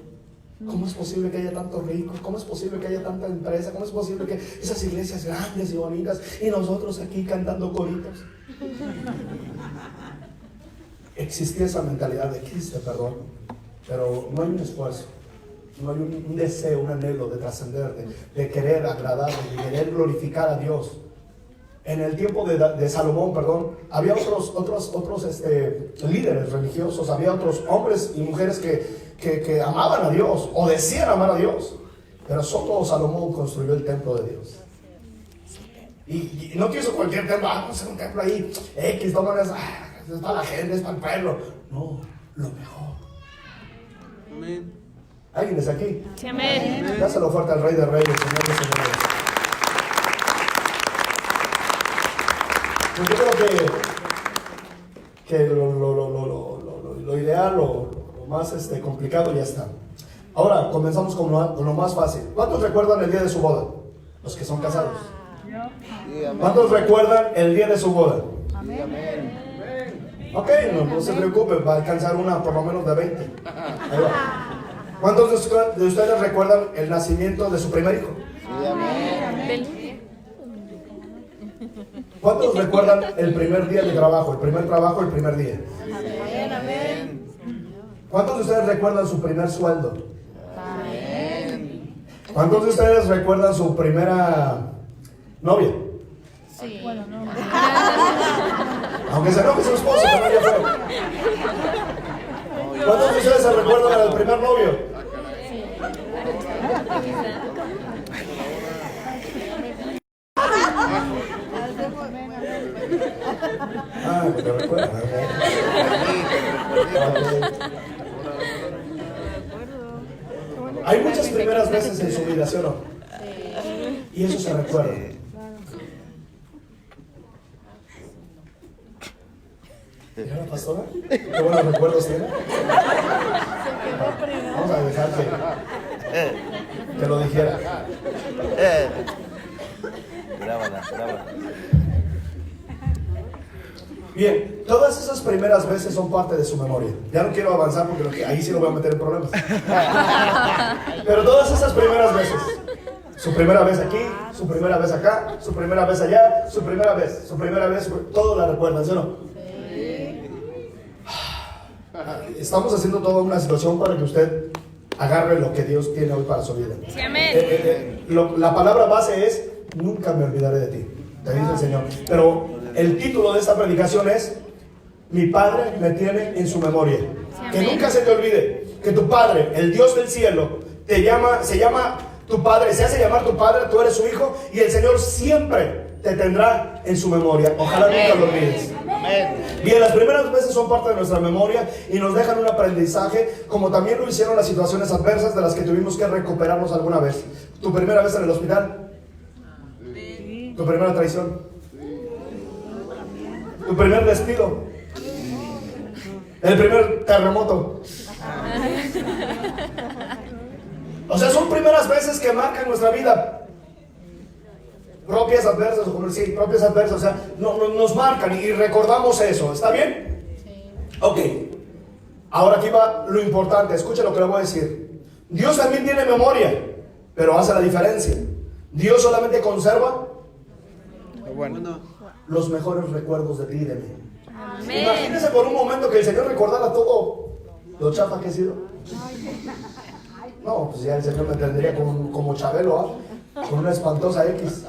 ¿Cómo es posible que haya tantos ricos? ¿Cómo es posible que haya tanta empresa? ¿Cómo es posible que esas iglesias grandes y bonitas y nosotros aquí cantando coritos? Existía esa mentalidad, existe, perdón, pero no hay un esfuerzo, no hay un deseo, un anhelo de trascender, de querer agradar, de querer glorificar a Dios. En el tiempo de Salomón, perdón, había otros líderes religiosos, había otros hombres y mujeres que amaban a Dios o decían amar a Dios, pero solo Salomón construyó el templo de Dios. Y no quiso cualquier templo, vamos a hacer un templo ahí, X, no manes, es para la gente, es para el pueblo. No, lo mejor. Amén. ¿Alguien está aquí? Sí, amén. Dáselo fuerte al Rey de Reyes, Señor de Señores. Pues yo creo que lo ideal, lo más complicado ya está. Ahora comenzamos con lo más fácil. ¿Cuántos recuerdan el día de su boda? Los que son casados. Sí, amén. ¿Cuántos recuerdan el día de su boda? Sí, amén. Ok, no se preocupe, va a alcanzar una por lo menos de 20. Ahí va. ¿Cuántos de ustedes recuerdan el nacimiento de su primer hijo? Sí, amén. ¿Cuántos recuerdan el primer día de trabajo? El primer trabajo, el primer día. Amén. Amén. ¿Cuántos de ustedes recuerdan su primer sueldo? ¿Cuántos de ustedes recuerdan su primera novia? Sí. Aunque se enoje su esposo, pero ya fue. ¿Cuántos de ustedes se recuerdan al primer novio? Ah, te recuerdan. Hay muchas primeras veces en su vida, ¿sí o no? Y eso se recuerda. ¿Mira la pastora? ¿Qué buenos recuerdos tiene? Vamos a dejar que lo dijera. Grábala, grábala. Bien, todas esas primeras veces son parte de su memoria. Ya no quiero avanzar porque ahí sí lo voy a meter en problemas. Pero todas esas primeras veces, su primera vez aquí, su primera vez acá, su primera vez allá, su primera vez, todo la recuerdan, ¿sí o no? Estamos haciendo toda una situación para que usted agarre lo que Dios tiene hoy para su vida. Sí, amén. La palabra base es: nunca me olvidaré de ti, te dice el Señor. Pero el título de esta predicación es: mi Padre me tiene en su memoria. Que nunca se te olvide que tu Padre, el Dios del cielo, se llama tu Padre, se hace llamar tu Padre, tú eres su hijo, y el Señor siempre te tendrá en su memoria. Ojalá nunca lo olvides. Bien, las primeras veces son parte de nuestra memoria y nos dejan un aprendizaje, como también lo hicieron las situaciones adversas de las que tuvimos que recuperarnos alguna vez. Tu primera vez en el hospital, Tu primera traición. Tu primer despido. El primer terremoto. O sea, son primeras veces que marcan nuestra vida. Propias adversas, propias adversas. O sea, nos marcan y recordamos eso. ¿Está bien? Sí. Ok. Ahora aquí va lo importante. Escucha lo que le voy a decir. Dios también tiene memoria, pero hace la diferencia. Dios solamente conserva los mejores recuerdos de ti y de mí. Amén. Imagínese por un momento que el Señor recordara todo lo chafa que he sido. No, pues ya el Señor me tendría como Chabelo, con una espantosa X.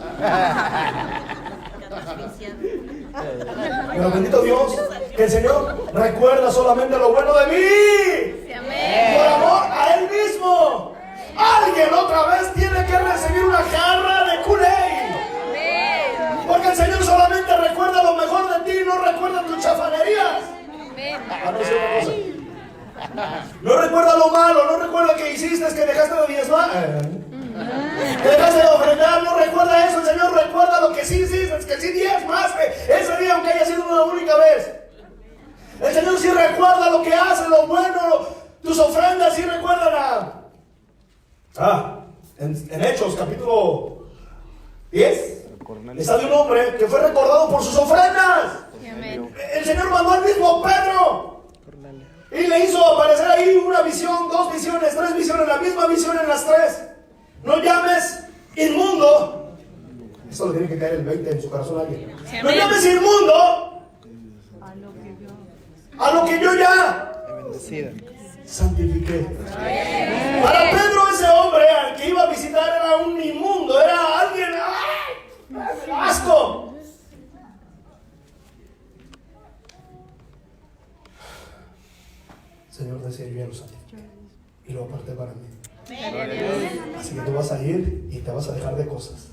Pero bendito Dios, que el Señor recuerda solamente lo bueno de mí. Amén. Por amor a Él mismo. Alguien otra vez tiene que recibir una jarra de Kool-Aid. Porque el Señor solamente recuerda lo mejor de ti, no recuerda tus chafanerías. No recuerda lo malo, no recuerda que hiciste, que dejaste de diezmar, que dejaste de ofrendar, no recuerda eso. El Señor recuerda lo que sí hiciste, que sí diezmaste ese día, aunque haya sido una única vez. El Señor sí recuerda lo que hace, lo bueno, tus ofrendas sí recuerdan en Hechos capítulo 10 está de un hombre que fue recordado por sus ofrendas. El Señor mandó al mismo Pedro y le hizo aparecer ahí una visión, 2 visiones, 3 visiones, la misma visión en las 3. No llames inmundo. Eso le tiene que caer el 20 en su corazón a alguien. No llames inmundo a lo que yo ya santifiqué. Para Pedro, ese hombre al que iba a visitar era un inmundo, era alguien asco. Señor decía, yo ya lo santifiqué y lo aparté para mí. Así que tú vas a ir y te vas a dejar de cosas.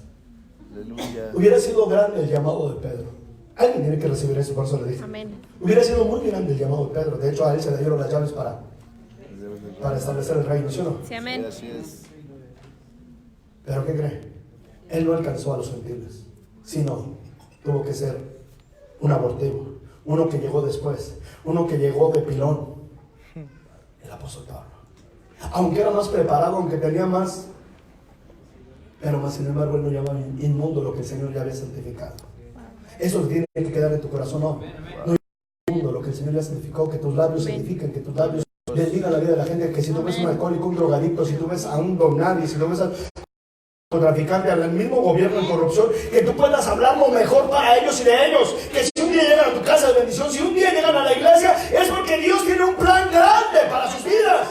Aleluya. Hubiera sido grande el llamado de Pedro. Alguien tiene que recibir eso, por eso le dije. Amén. Hubiera sido muy grande el llamado de Pedro. De hecho, a él se le dieron las llaves para establecer el reino, ¿sí o no? Sí, amén. Así es. Pero ¿qué cree? Él no alcanzó a los gentiles, sino tuvo que ser un abortivo, uno que llegó después, uno que llegó de pilón, el apóstol Pablo. Aunque era más preparado, aunque tenía más, pero más sin embargo él no llamaba inmundo lo que el Señor ya había santificado. Eso tiene que quedar en tu corazón, no es inmundo lo que el Señor ya santificó, que tus labios santifiquen, que tus labios bendigan la vida de la gente, que si tú ves un alcohólico, un drogadicto, si tú ves a un don nadie, si tú ves a traficante, al mismo gobierno en corrupción, que tú puedas hablar lo mejor para ellos y de ellos, que si un día llegan a tu casa de bendición, si un día llegan a la iglesia, es porque Dios tiene un plan grande para sus vidas.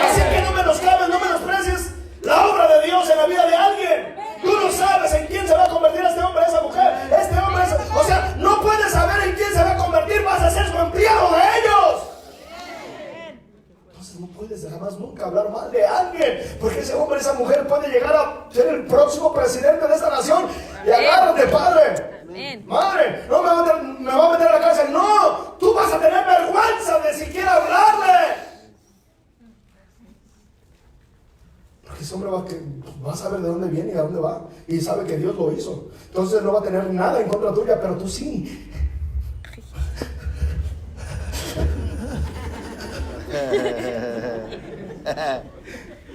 Así que no menoscabes, no menosprecies la obra de Dios en la vida de alguien. Tú no sabes en quién se va a convertir este hombre, esa mujer, este hombre, o sea, no puedes saber en quién se va a convertir, vas a ser su empleado de ellos. No puedes jamás nunca hablar mal de alguien, porque ese hombre, esa mujer puede llegar a ser el próximo presidente de esta nación. Y agárrate, padre. Amén. Madre, no me va a meter a la cárcel. No, tú vas a tener vergüenza de siquiera hablarle, porque ese hombre va a saber de dónde viene y a dónde va, y sabe que Dios lo hizo. Entonces no va a tener nada en contra tuya, pero tú sí.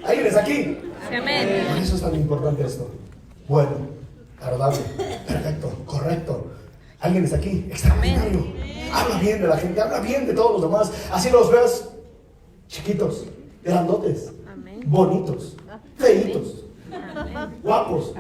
¿Alguien está aquí? Amén. Por eso es tan importante esto. Bueno, agradable, perfecto, correcto. ¿Alguien está aquí? Extraordinario. Habla bien de la gente, habla bien de todos los demás. Así los veas chiquitos, grandotes, bonitos, feitos, guapos,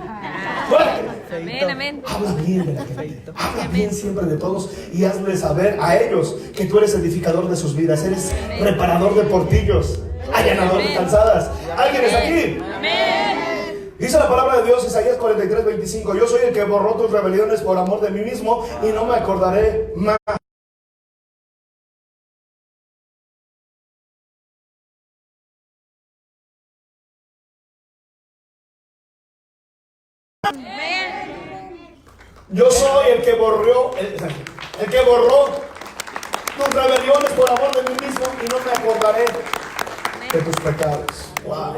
fuertes. Amén, amén. Habla bien de la gente, habla bien siempre de todos y hazle saber a ellos que tú eres edificador de sus vidas, eres reparador de portillos, allanador de calzadas. ¿Alguien está aquí? Amén. Dice la palabra de Dios, Isaías 43:25, yo soy el que borró tus rebeliones por amor de mí mismo y no me acordaré más. Yo soy el que borró tus rebeliones por amor de mí mismo y no me acordaré de tus pecados. Wow.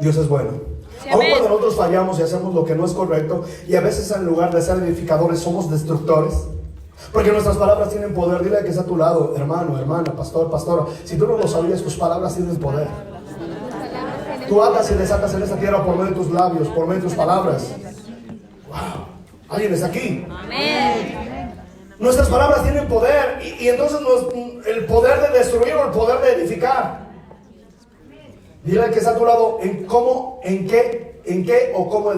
Dios es bueno. Sí, Aun amén. cuando nosotros fallamos y hacemos lo que no es correcto, y a veces en lugar de ser edificadores somos destructores, porque nuestras palabras tienen poder. Dile al que está a tu lado, hermano, hermana, pastor, pastora, si tú no lo sabías, tus palabras tienen poder. Tú atas y desatas en esta tierra por medio de tus labios, por medio de tus palabras. Wow, ¿alguien está aquí? Amén. Nuestras palabras tienen poder, y entonces el poder de destruir o el poder de edificar. Dile al que está a tu lado en cómo, en qué o cómo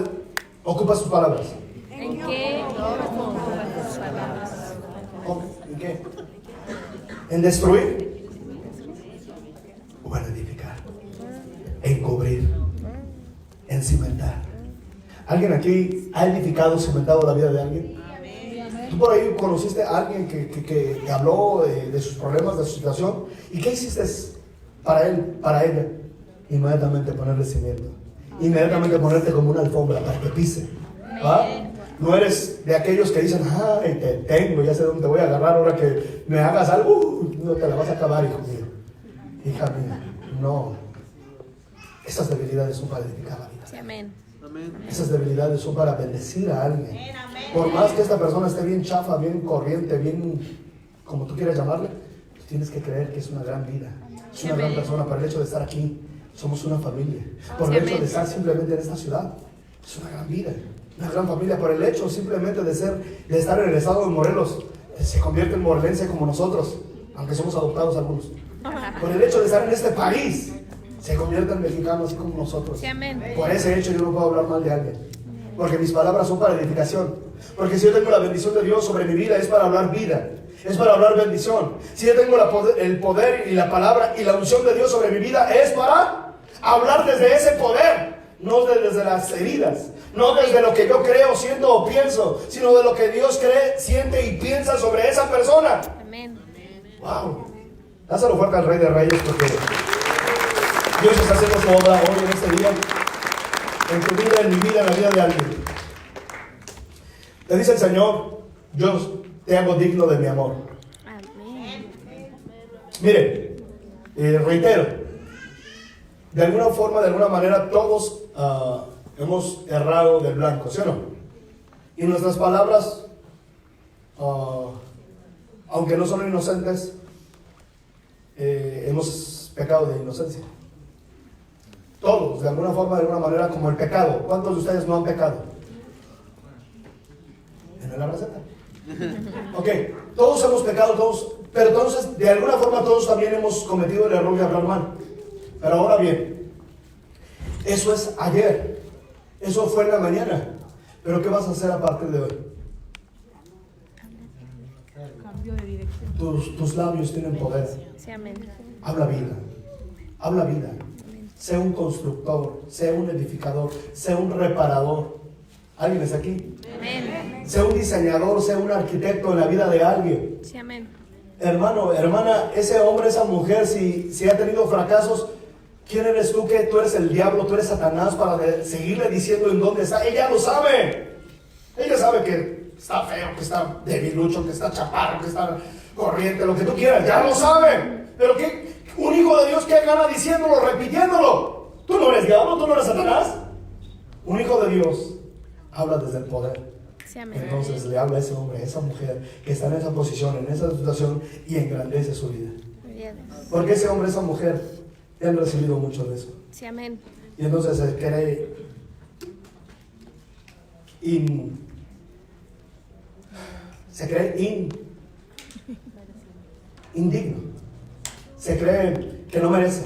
ocupa sus palabras. ¿En qué? ¿Cómo? ¿En qué? ¿En destruir? ¿O en edificar? ¿En cubrir? ¿En cimentar? ¿Alguien aquí ha edificado, cimentado la vida de alguien? ¿Tú por ahí conociste a alguien que habló de sus problemas, de su situación? ¿Y qué hiciste para él, para ella? Inmediatamente ponerle cimiento. Inmediatamente ponerte como una alfombra para que pise. ¿Ah? No eres de aquellos que dicen, ay, te tengo, ya sé dónde te voy a agarrar ahora que me hagas algo. No te la vas a acabar, hijo mío. Hija mía, no. Esas debilidades son para edificar la vida. Sí, amén. Amén. Esas debilidades son para bendecir a alguien. Por más que esta persona esté bien chafa, bien corriente, bien como tú quieras llamarle, tú tienes que creer que es una gran vida. Es una gran persona. Por el hecho de estar aquí, somos una familia. Por el hecho de estar simplemente en esta ciudad, es una gran vida. Una gran familia. Por el hecho simplemente de estar en el estado de Morelos, se convierte en morelense como nosotros, aunque somos adoptados algunos. Por el hecho de estar en este país, se convierte en mexicano así como nosotros. Sí, amén. Por ese hecho yo no puedo hablar mal de alguien, porque mis palabras son para edificación. Porque si yo tengo la bendición de Dios sobre mi vida, es para hablar vida, es para hablar bendición. Si yo tengo el poder y la palabra y la unción de Dios sobre mi vida, es para hablar desde ese poder, no desde las heridas, no desde lo que yo creo, siento o pienso, sino de lo que Dios cree, siente y piensa sobre esa persona. Amén. Wow. Dáselo fuerte al Rey de Reyes, porque Dios está haciendo su obra hoy en este día, en tu vida, en mi vida, en la vida de alguien. Te dice el Señor, yo te hago digno de mi amor. Amén. Mire, reitero, de alguna forma, de alguna manera, todos hemos errado del blanco, ¿sí o no? Y nuestras palabras, aunque no son inocentes, hemos pecado de inocencia. Todos, de alguna forma, de alguna manera, como el pecado. ¿Cuántos de ustedes no han pecado? ¿En la receta? Ok, todos hemos pecado, todos, pero entonces, de alguna forma, todos también hemos cometido el error de hablar mal. Pero ahora bien, eso es ayer, eso fue en la mañana. Pero ¿qué vas a hacer a partir de hoy? Cambio de dirección. Tus labios tienen poder. Sí, amén. Habla vida, habla vida. Sé un constructor, sé un edificador, sé un reparador. ¿Alguien está aquí? Amén. Sé un diseñador, sé un arquitecto en la vida de alguien. Sí, amén. Hermano, hermana, ese hombre, esa mujer, si ha tenido fracasos, ¿quién eres tú? Que tú eres el diablo, tú eres Satanás para seguirle diciendo en dónde está. Ella lo sabe. Ella sabe que está feo, que está debilucho, que está chaparro, que está corriente, lo que tú quieras. Ya lo sabe. Pero ¿qué? Un hijo de Dios, ¿qué gana diciéndolo, repitiéndolo? Tú no eres diablo, tú no eres Satanás. Un hijo de Dios habla desde el poder. Sí, amén. Entonces le habla a ese hombre, a esa mujer que está en esa posición, en esa situación, y engrandece su vida. Porque ese hombre, esa mujer, han recibido mucho de eso. Sí, amén. Y entonces se cree indigno. Se cree que no merece.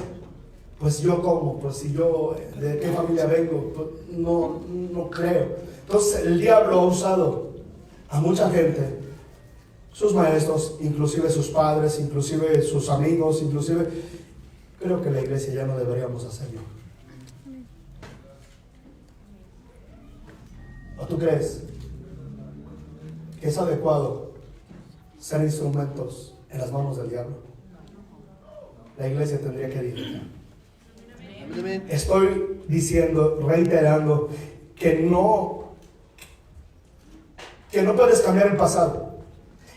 Pues yo como, pues si yo de qué familia vengo, pues no creo. Entonces el diablo ha usado a mucha gente, sus maestros, inclusive sus padres, inclusive sus amigos, inclusive creo que la iglesia ya no deberíamos hacerlo. ¿O tú crees que es adecuado ser instrumentos en las manos del diablo? La iglesia tendría que edificar. Estoy diciendo, reiterando, que no puedes cambiar el pasado,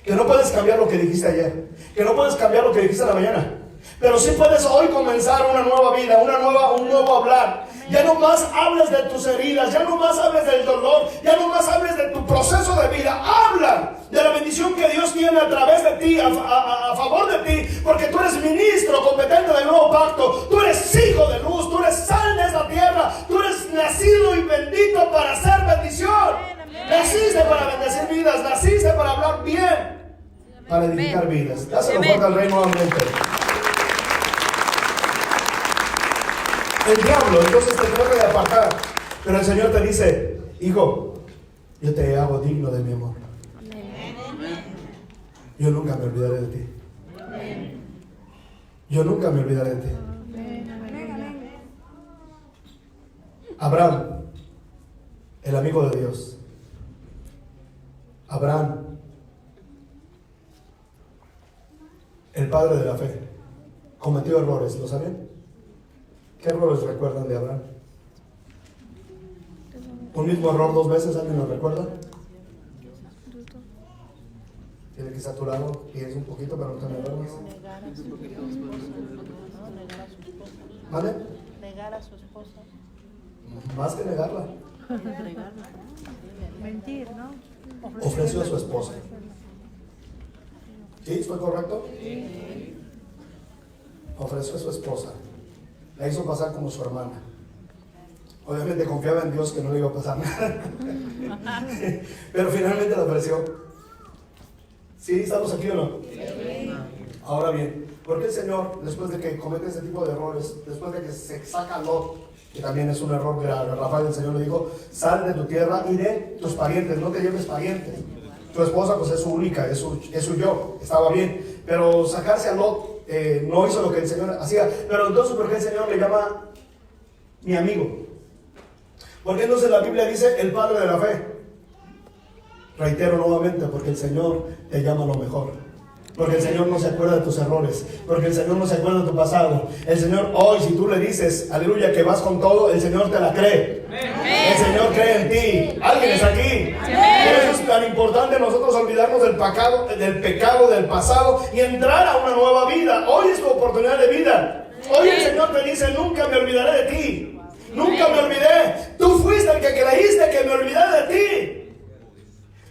que no puedes cambiar lo que dijiste ayer, que no puedes cambiar lo que dijiste en la mañana, Pero sí puedes hoy comenzar una nueva vida, un nuevo hablar. Ya no más hables de tus heridas, ya no más hables del dolor, ya no más hables de tu proceso de vida. Habla de la bendición que Dios tiene a través de ti, a favor de ti, porque tú eres ministro competente del nuevo pacto. Tú eres hijo de luz, tú eres sal de esta tierra, tú eres nacido y bendito para hacer bendición. Naciste para bendecir vidas, naciste para hablar bien, para edificar vidas. Dáselo fuerte al rey nuevamente. El diablo entonces te trata de apartar, pero el Señor te dice: hijo, yo te hago digno de mi amor. Yo nunca me olvidaré de ti. Yo nunca me olvidaré de ti. Abraham, el amigo de Dios. Abraham, el padre de la fe, cometió errores, ¿lo saben? ¿Qué errores recuerdan de Abraham? ¿Un mismo error 2 veces? ¿Alguien lo recuerda? Tiene que estar a tu lado, piensa un poquito para no tener errores. ¿Vale? Negar a su esposa. Más que negarla. Mentir, ¿no? Ofreció a su esposa. ¿Sí? ¿Estoy correcto? Ofreció a su esposa. La hizo pasar como su hermana. Obviamente confiaba en Dios que no le iba a pasar nada. Pero finalmente la ofreció. ¿Sí? ¿Estamos aquí o no? Ahora bien, ¿por qué el Señor, después de que comete ese tipo de errores, después de que se saca a Lot, que también es un error grave, Rafael, el Señor le dijo: sal de tu tierra y de tus parientes, no te lleves parientes? Tu esposa pues es su única, es su yo, estaba bien, pero sacarse a Lot no hizo lo que el Señor hacía. Pero entonces, ¿por qué el Señor le llama mi amigo? Porque entonces la Biblia dice el padre de la fe. Reitero nuevamente, porque el Señor te llama a lo mejor. Porque el Señor no se acuerda de tus errores, porque el Señor no se acuerda de tu pasado. El Señor hoy, si tú le dices, aleluya, que vas con todo, el Señor te la cree. El Señor cree en ti. ¿Alguien está aquí? Por eso es tan importante nosotros olvidarnos del pecado del pasado y entrar a una nueva vida. Hoy es tu oportunidad de vida. Hoy el Señor te dice: nunca me olvidaré de ti. Nunca me olvidé. Tú fuiste el que creíste que me olvidé de ti.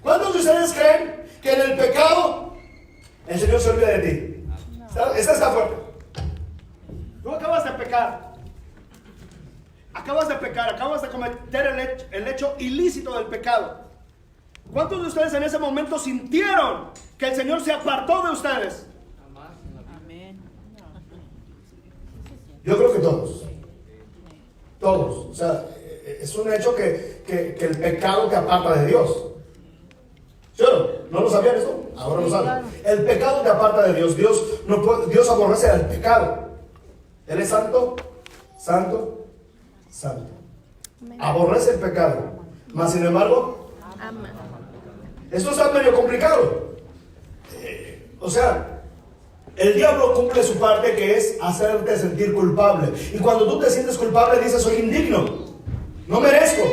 ¿Cuántos de ustedes creen que en el pecado el Señor se olvida de ti? Esta está fuerte. Tú acabas de pecar. Acabas de cometer el hecho ilícito del pecado. ¿Cuántos de ustedes en ese momento sintieron que el Señor se apartó de ustedes? Amén. Yo creo que todos. Todos. O sea, es un hecho que el pecado te aparta de Dios. ¿Sí o no? ¿No lo sabían eso? Ahora lo saben. El pecado te aparta de Dios. Dios aborrece al pecado. Él es santo, santo, santo. Aborrece el pecado. Mas sin embargo, Ama. esto está medio complicado. O sea, el diablo cumple su parte, que es hacerte sentir culpable. Y cuando tú te sientes culpable, dices: soy indigno, no merezco.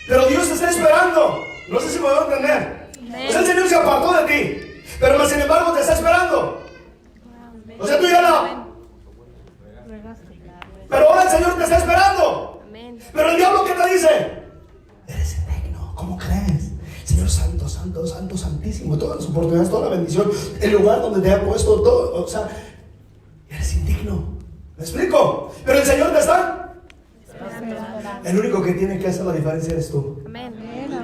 Pero Dios te está esperando. No sé si me voy a entender. O sea, el Señor se apartó de ti, pero más sin embargo te está esperando. O sea, tú ya no. Pero ahora el Señor te está esperando. Pero el diablo, ¿qué te dice? Eres indigno, ¿cómo crees? Señor santo, santo, santo, santísimo, todas las oportunidades, toda la bendición, el lugar donde te ha puesto todo, o sea, eres indigno. ¿Me explico? Pero el Señor te está. El único que tiene que hacer la diferencia eres tú.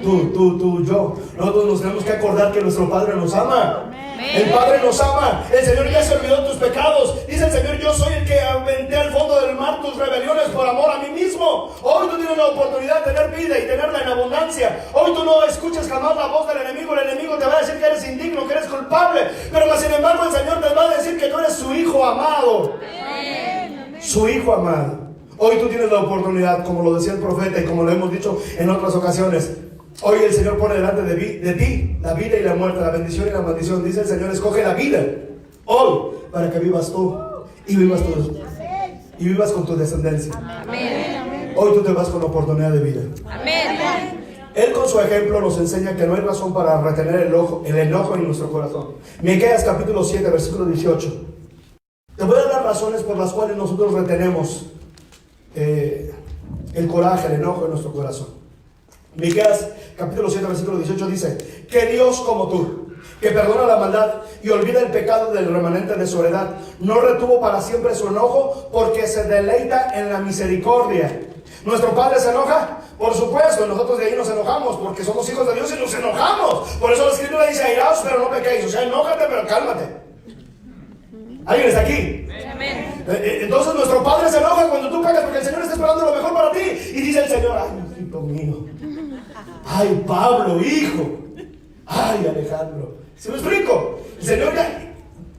Tú, yo. Nosotros nos tenemos que acordar que nuestro Padre nos ama. El Padre nos ama. El Señor ya se olvidó de tus pecados. Dice el Señor: yo soy el que aventé al fondo del mar tus rebeliones por amor a mí mismo. Hoy tú tienes la oportunidad de tener vida y tenerla en abundancia. Hoy tú no escuchas jamás la voz del enemigo. El enemigo te va a decir que eres indigno, que eres culpable. Pero más sin embargo el Señor te va a decir que tú eres su hijo amado. Su hijo amado. Hoy tú tienes la oportunidad, como lo decía el profeta y como lo hemos dicho en otras ocasiones. Hoy el Señor pone delante de ti la vida y la muerte, la bendición y la maldición. Dice el Señor: escoge la vida hoy para que vivas tú y vivas con tu descendencia. Amén. Hoy tú te vas con la oportunidad de vida. Amén. Él con su ejemplo nos enseña que no hay razón para retener el enojo en nuestro corazón. Miqueas capítulo 7 versículo 18. Te voy a dar razones por las cuales nosotros retenemos el coraje, el enojo en nuestro corazón. Miqueas capítulo 7 versículo 18 dice: que Dios como tú, que perdona la maldad y olvida el pecado del remanente de su heredad, no retuvo para siempre su enojo, porque se deleita en la misericordia. ¿Nuestro Padre se enoja? Por supuesto, nosotros de ahí nos enojamos porque somos hijos de Dios y nos enojamos. Por eso la Escritura dice: airaos pero no pequéis. O sea, enójate pero cálmate. ¿Alguien está aquí? Amén. Entonces nuestro Padre se enoja cuando tú pegas, porque el Señor está esperando lo mejor para ti. Y dice el Señor: ay, hijito mío, ay, Pablo, hijo, ay, Alejandro. ¿Se me explico? El Señor ya...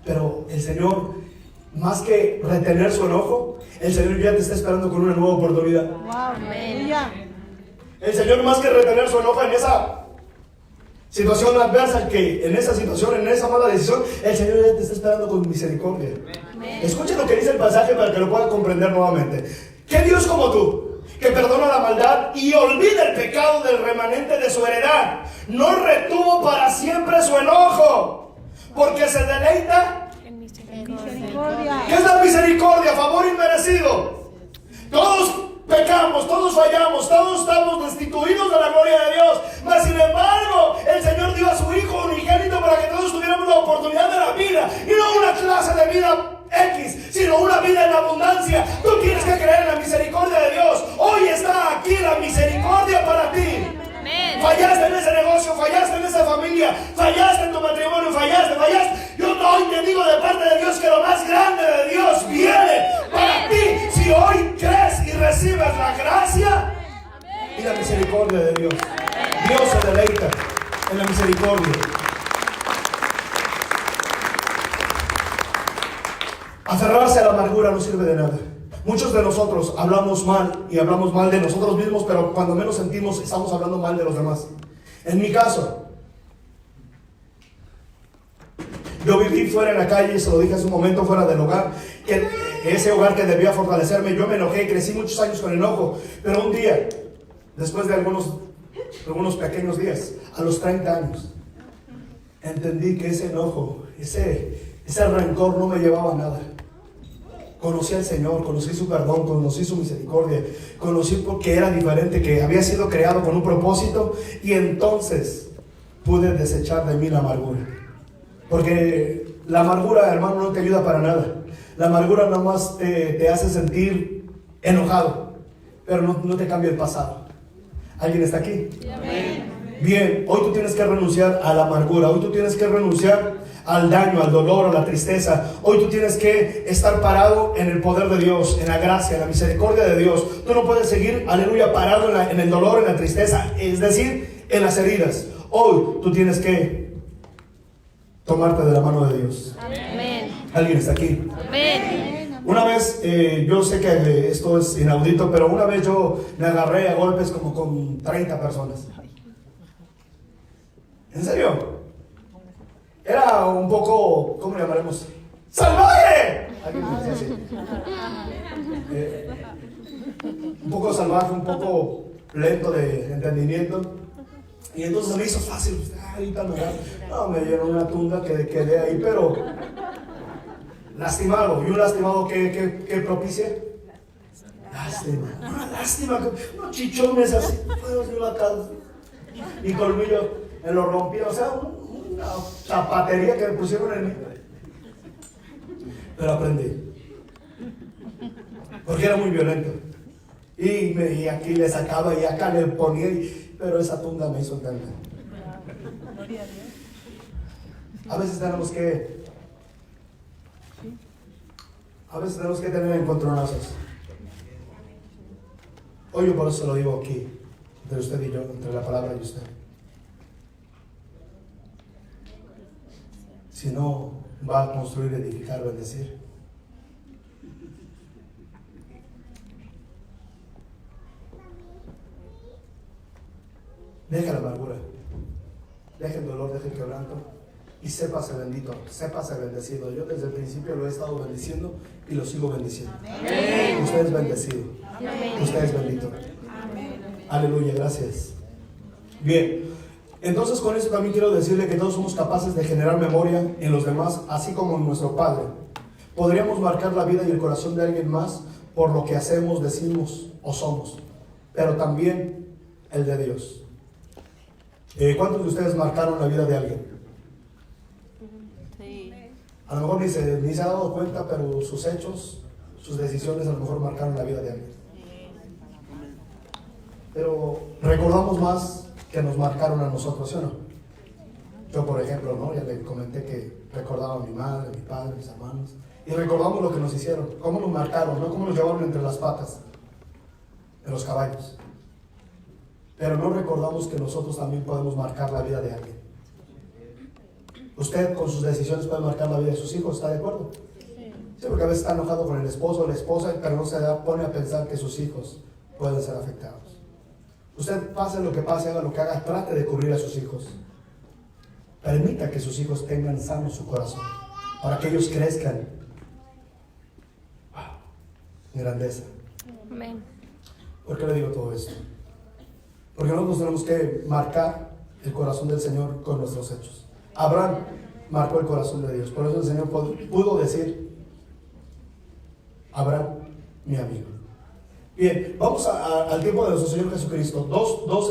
Pero el Señor, más que retener su enojo, el Señor ya te está esperando con una nueva oportunidad. Amén. El Señor, más que retener su enojo en esa situación adversa, en esa situación, en esa mala decisión, el Señor ya te está esperando con misericordia. Escuchen lo que dice el pasaje para que lo puedan comprender nuevamente. ¿Qué Dios como tú, que perdona la maldad y olvida el pecado del remanente de su heredad, no retuvo para siempre su enojo, porque se deleita En misericordia. ¿Qué es la misericordia? Favor inmerecido. Todos pecamos, todos fallamos, todos estamos destituidos de la gloria de Dios. Mas sin embargo, el Señor dio a su Hijo unigénito para que todos tuviéramos la oportunidad de la vida. Y no una clase de vida X, sino una vida en abundancia. Tú tienes que creer en la misericordia de Dios. Hoy está aquí la misericordia para ti. Fallaste en ese negocio, fallaste en esa familia, fallaste en tu matrimonio, fallaste. Yo hoy te digo de parte de Dios que lo más grande de Dios viene para ti. Si hoy crees y recibes la gracia y la misericordia de Dios. Dios se deleita en la misericordia. Aferrarse a la amargura no sirve de nada. Muchos de nosotros hablamos mal y hablamos mal de nosotros mismos, pero cuando menos sentimos estamos hablando mal de los demás. En mi caso, yo viví fuera en la calle, se lo dije hace un momento, fuera del hogar, que ese hogar que debía fortalecerme. Yo me enojé y crecí muchos años con enojo, pero un día, después de algunos pequeños días, a los 30 años, entendí que ese enojo, ese rencor no me llevaba a nada. Conocí al Señor, conocí su perdón, conocí su misericordia, conocí porque era diferente, que había sido creado con un propósito, y entonces pude desechar de mí la amargura. Porque la amargura, hermano, no te ayuda para nada. La amargura nada más te hace sentir enojado, pero no te cambia el pasado. ¿Alguien está aquí? Amén. Bien, hoy tú tienes que renunciar a la amargura, hoy tú tienes que renunciar al daño, al dolor, a la tristeza. Hoy tú tienes que estar parado en el poder de Dios, en la gracia, en la misericordia de Dios. Tú no puedes seguir, aleluya, parado en el dolor, en la tristeza, es decir, en las heridas. Hoy tú tienes que tomarte de la mano de Dios. Amén. ¿Alguien está aquí? Amén. Una vez, yo sé que esto es inaudito, pero una vez yo me agarré a golpes como con 30 personas. ¿En serio? Era un poco, ¿cómo le llamaremos? ¡Salvaje! ¿Alguien dice así? Un poco salvaje, un poco lento de entendimiento. Y entonces me hizo fácil. Ahorita me llenó una tunda que quedé ahí, pero lastimado. ¿Y un lastimado que propicia? Lástima. Una lástima. Unos chichones así. Mi colmillo me lo rompí. O sea, una zapatería que me pusieron en mí. Pero aprendí. Porque era muy violento. Y aquí le sacaba y acá le ponía. Pero esa tunda me hizo entender. A veces tenemos que tener encontronazos. Hoy yo por eso lo digo aquí, entre usted y yo, entre la palabra y usted. Si no, va a construir, edificar, bendecir. Deja la amargura, deja el dolor, deja el quebranto y sépase bendito, sépase bendecido. Yo desde el principio lo he estado bendiciendo y lo sigo bendiciendo. Amén. Usted es bendecido. Amén. Usted es bendito. Amén. Aleluya, gracias. Bien, entonces con eso también quiero decirle que todos somos capaces de generar memoria en los demás, así como en nuestro Padre. Podríamos marcar la vida y el corazón de alguien más por lo que hacemos, decimos o somos, pero también el de Dios. ¿Cuántos de ustedes marcaron la vida de alguien? Sí. A lo mejor ni se ha dado cuenta, pero sus hechos, sus decisiones a lo mejor marcaron la vida de alguien. Pero recordamos más que nos marcaron a nosotros, ¿sí o no? Yo, por ejemplo, ¿no? Ya le comenté que recordaba a mi madre, a mi padre, a mis hermanos. Y recordamos lo que nos hicieron, cómo nos marcaron, no cómo nos llevaron entre las patas de los caballos. Pero no recordamos que nosotros también podemos marcar la vida de alguien. Usted con sus decisiones puede marcar la vida de sus hijos, ¿está de acuerdo? Sí, porque a veces está enojado con el esposo o la esposa, pero no se pone a pensar que sus hijos pueden ser afectados. Usted pase lo que pase, haga lo que haga, trate de cubrir a sus hijos. Permita que sus hijos tengan sano su corazón, para que ellos crezcan en grandeza. Amén. ¿Por qué le digo todo esto? Porque nosotros tenemos que marcar el corazón del Señor con nuestros hechos. Abraham marcó el corazón de Dios. Por eso el Señor pudo decir: Abraham, mi amigo. Bien, vamos al tiempo de nuestro Señor Jesucristo. Dos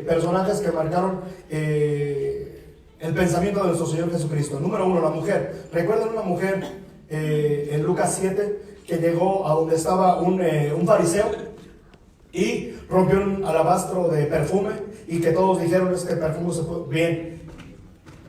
personajes que marcaron el pensamiento de nuestro Señor Jesucristo. Número uno, la mujer. ¿Recuerdan una mujer en Lucas 7 que llegó a donde estaba un fariseo y rompió un alabastro de perfume y que todos dijeron: este perfume se fue bien?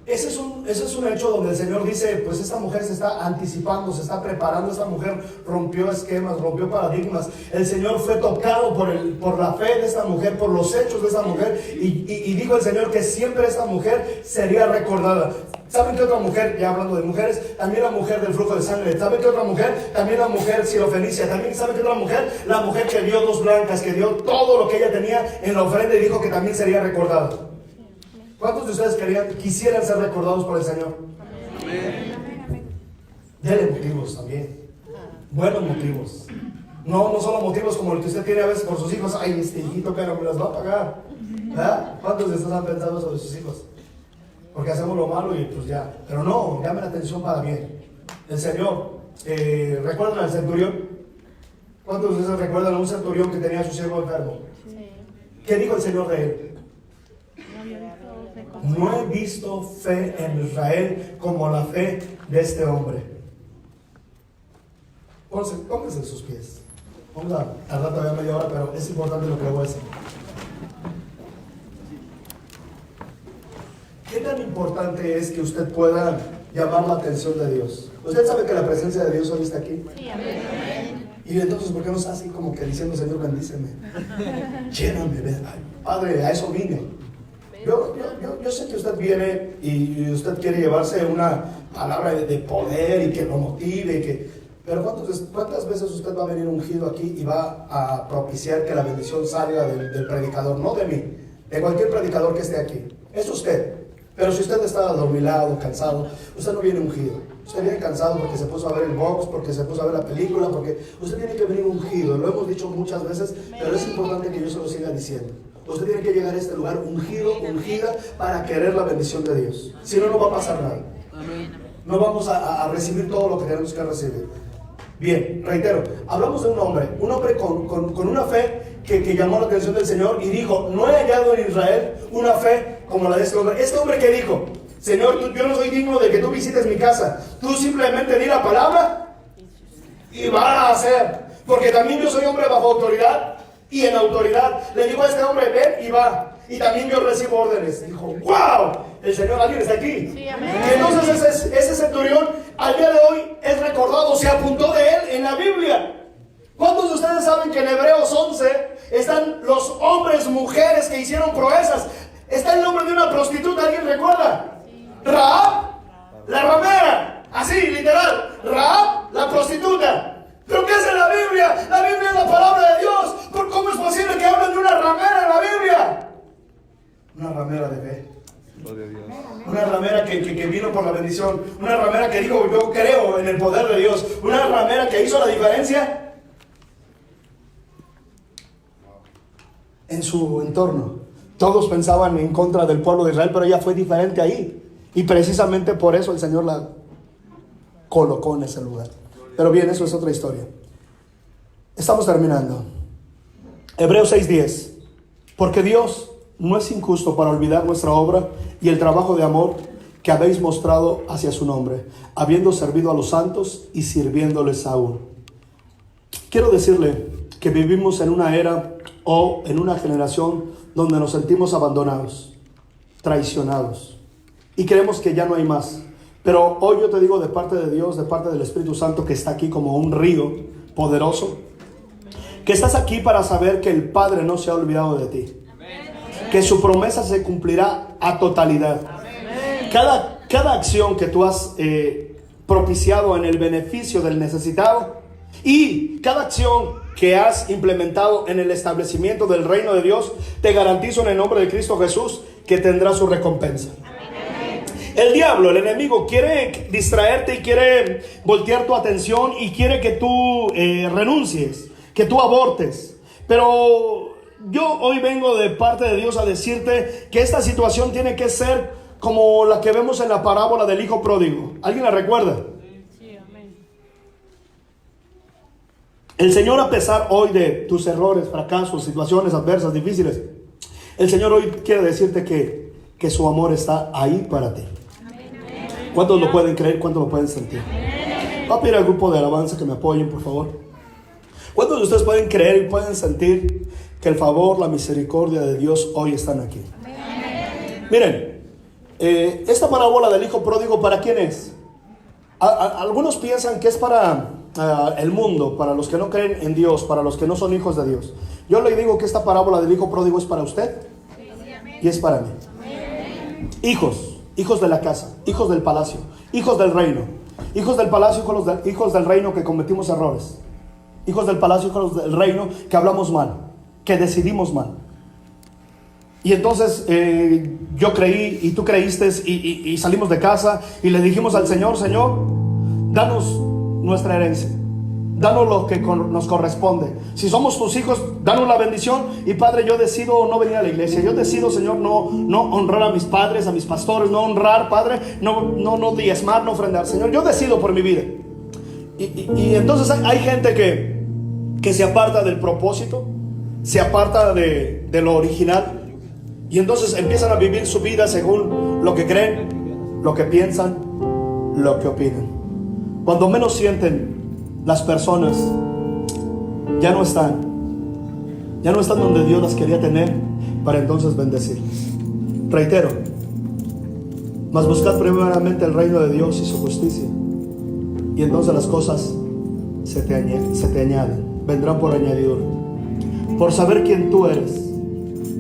Ese es un hecho donde el Señor dice: pues esta mujer se está anticipando, se está preparando. Esta mujer rompió esquemas, rompió paradigmas. El Señor fue tocado por la fe de esta mujer, por los hechos de esta mujer, y dijo el Señor que siempre esta mujer sería recordada. ¿Saben qué otra mujer? Ya hablando de mujeres, también la mujer del flujo de sangre. ¿Saben qué otra mujer? También la mujer sirofenicia. También, ¿saben qué otra mujer? La mujer que dio 2 blancas, que dio todo lo que ella tenía en la ofrenda y dijo que también sería recordada. ¿Cuántos de ustedes quisieran ser recordados por el Señor? Amén. Dele motivos también. Buenos motivos. No solo motivos como el que usted tiene a veces por sus hijos. Ay, este hijito, pero me las va a pagar. ¿Verdad? ¿Cuántos de ustedes han pensado sobre sus hijos? Porque hacemos lo malo y pues ya. Pero no, llame la atención para bien. El Señor, ¿recuerdan al centurión? ¿Cuántos de ustedes recuerdan a un centurión que tenía a su siervo enfermo? ¿Qué dijo el Señor de él? No he visto fe en Israel como la fe de este hombre. Pónganse en sus pies. Vamos a tardar todavía media hora, pero es importante lo que voy a decir. ¿Qué tan importante es que usted pueda llamar la atención de Dios? ¿Usted sabe que la presencia de Dios hoy está aquí? Sí, amén. Y entonces, ¿por qué no está así como que diciendo: Señor, bendíceme? Lléname, ay, Padre, a eso vine. Yo sé que usted viene y usted quiere llevarse una palabra de poder y que lo motive, pero ¿cuántas veces usted va a venir ungido aquí y va a propiciar que la bendición salga del predicador? No de mí, de cualquier predicador que esté aquí. Es usted. Pero si usted está adormilado, cansado, usted no viene ungido. Usted viene cansado porque se puso a ver el box, porque se puso a ver la película, porque usted tiene que venir ungido. Lo hemos dicho muchas veces, pero es importante que yo se lo siga diciendo. Usted tiene que llegar a este lugar ungido, ungida, para querer la bendición de Dios. Si no, no va a pasar nada. No vamos a recibir todo lo que tenemos que recibir. Bien, reitero, hablamos de un hombre con una fe que llamó la atención del Señor y dijo: no he hallado en Israel una fe como la de este hombre. Este hombre que dijo: Señor, yo no soy digno de que tú visites mi casa, tú simplemente di la palabra y va a hacer, porque también yo soy hombre bajo autoridad y en autoridad. Le digo a este hombre: ven y va, y también yo recibo órdenes. Dijo: wow, el Señor, ¿alguien está aquí? Sí, amén. Entonces ese centurión al día de hoy es recordado, se apuntó de él en la Biblia. ¿Cuántos de ustedes saben que en Hebreos 11 están los hombres, mujeres que hicieron proezas? Está el nombre de una prostituta, ¿alguien recuerda? Rahab, la ramera, así, literal. Rahab, la prostituta. ¿Pero qué es en la Biblia? La Biblia es la palabra de Dios. ¿Cómo es posible que hablen de una ramera en la Biblia? Una ramera de fe. Una ramera que vino por la bendición. Una ramera que dijo: yo creo en el poder de Dios. Una ramera que hizo la diferencia en su entorno. Todos pensaban en contra del pueblo de Israel, pero ella fue diferente ahí. Y precisamente por eso el Señor la colocó en ese lugar. Pero bien, eso es otra historia. Estamos terminando. Hebreos 6:10. Porque Dios no es injusto para olvidar nuestra obra y el trabajo de amor que habéis mostrado hacia su nombre, habiendo servido a los santos y sirviéndoles aún. Quiero decirle que vivimos en una era o en una generación donde nos sentimos abandonados, traicionados y creemos que ya no hay más. Pero hoy yo te digo de parte de Dios, de parte del Espíritu Santo que está aquí como un río poderoso, que estás aquí para saber que el Padre no se ha olvidado de ti, que su promesa se cumplirá a totalidad. Cada acción que tú has propiciado en el beneficio del necesitado y cada acción que has implementado en el establecimiento del reino de Dios, te garantizo en el nombre de Cristo Jesús que tendrá su recompensa. El diablo, el enemigo, quiere distraerte y quiere voltear tu atención y quiere que tú renuncies, que tú abortes. Pero yo hoy vengo de parte de Dios a decirte que esta situación tiene que ser como la que vemos en la parábola del hijo pródigo. ¿Alguien la recuerda? Sí, amén. El Señor, a pesar hoy de tus errores, fracasos, situaciones adversas, difíciles, el Señor hoy quiere decirte que su amor está ahí para ti. ¿Cuántos lo pueden creer? ¿Cuántos lo pueden sentir? Voy a pedir al grupo de alabanza que me apoyen, por favor. ¿Cuántos de ustedes pueden creer y pueden sentir que el favor, la misericordia de Dios hoy están aquí? Miren, esta parábola del hijo pródigo, ¿para quién es? Algunos piensan que es para el mundo, para los que no creen en Dios, para los que no son hijos de Dios. Yo le digo que esta parábola del hijo pródigo es para usted y es para mí. Hijos de la casa, hijos del palacio, hijos del reino, hijos del palacio, hijos del reino que cometimos errores, hijos del palacio, hijos del reino que hablamos mal, que decidimos mal. Y entonces yo creí y tú creíste y salimos de casa y le dijimos al Señor: Señor, danos nuestra herencia, danos lo que nos corresponde. Si somos tus hijos, danos la bendición. Y Padre, yo decido no venir a la iglesia. Yo decido, Señor, no honrar a mis padres, a mis pastores, no honrar, Padre, no diezmar, no ofrendar. Señor, yo decido por mi vida. Y entonces hay gente que se aparta del propósito, se aparta de lo original. Y entonces empiezan a vivir su vida según lo que creen, lo que piensan, lo que opinan. Cuando menos sienten, las personas ya no están donde Dios las quería tener para entonces bendecirles. Reitero, mas buscad primeramente el reino de Dios y su justicia, y entonces las cosas se te añaden, vendrán por añadidura. Por saber quién tú eres,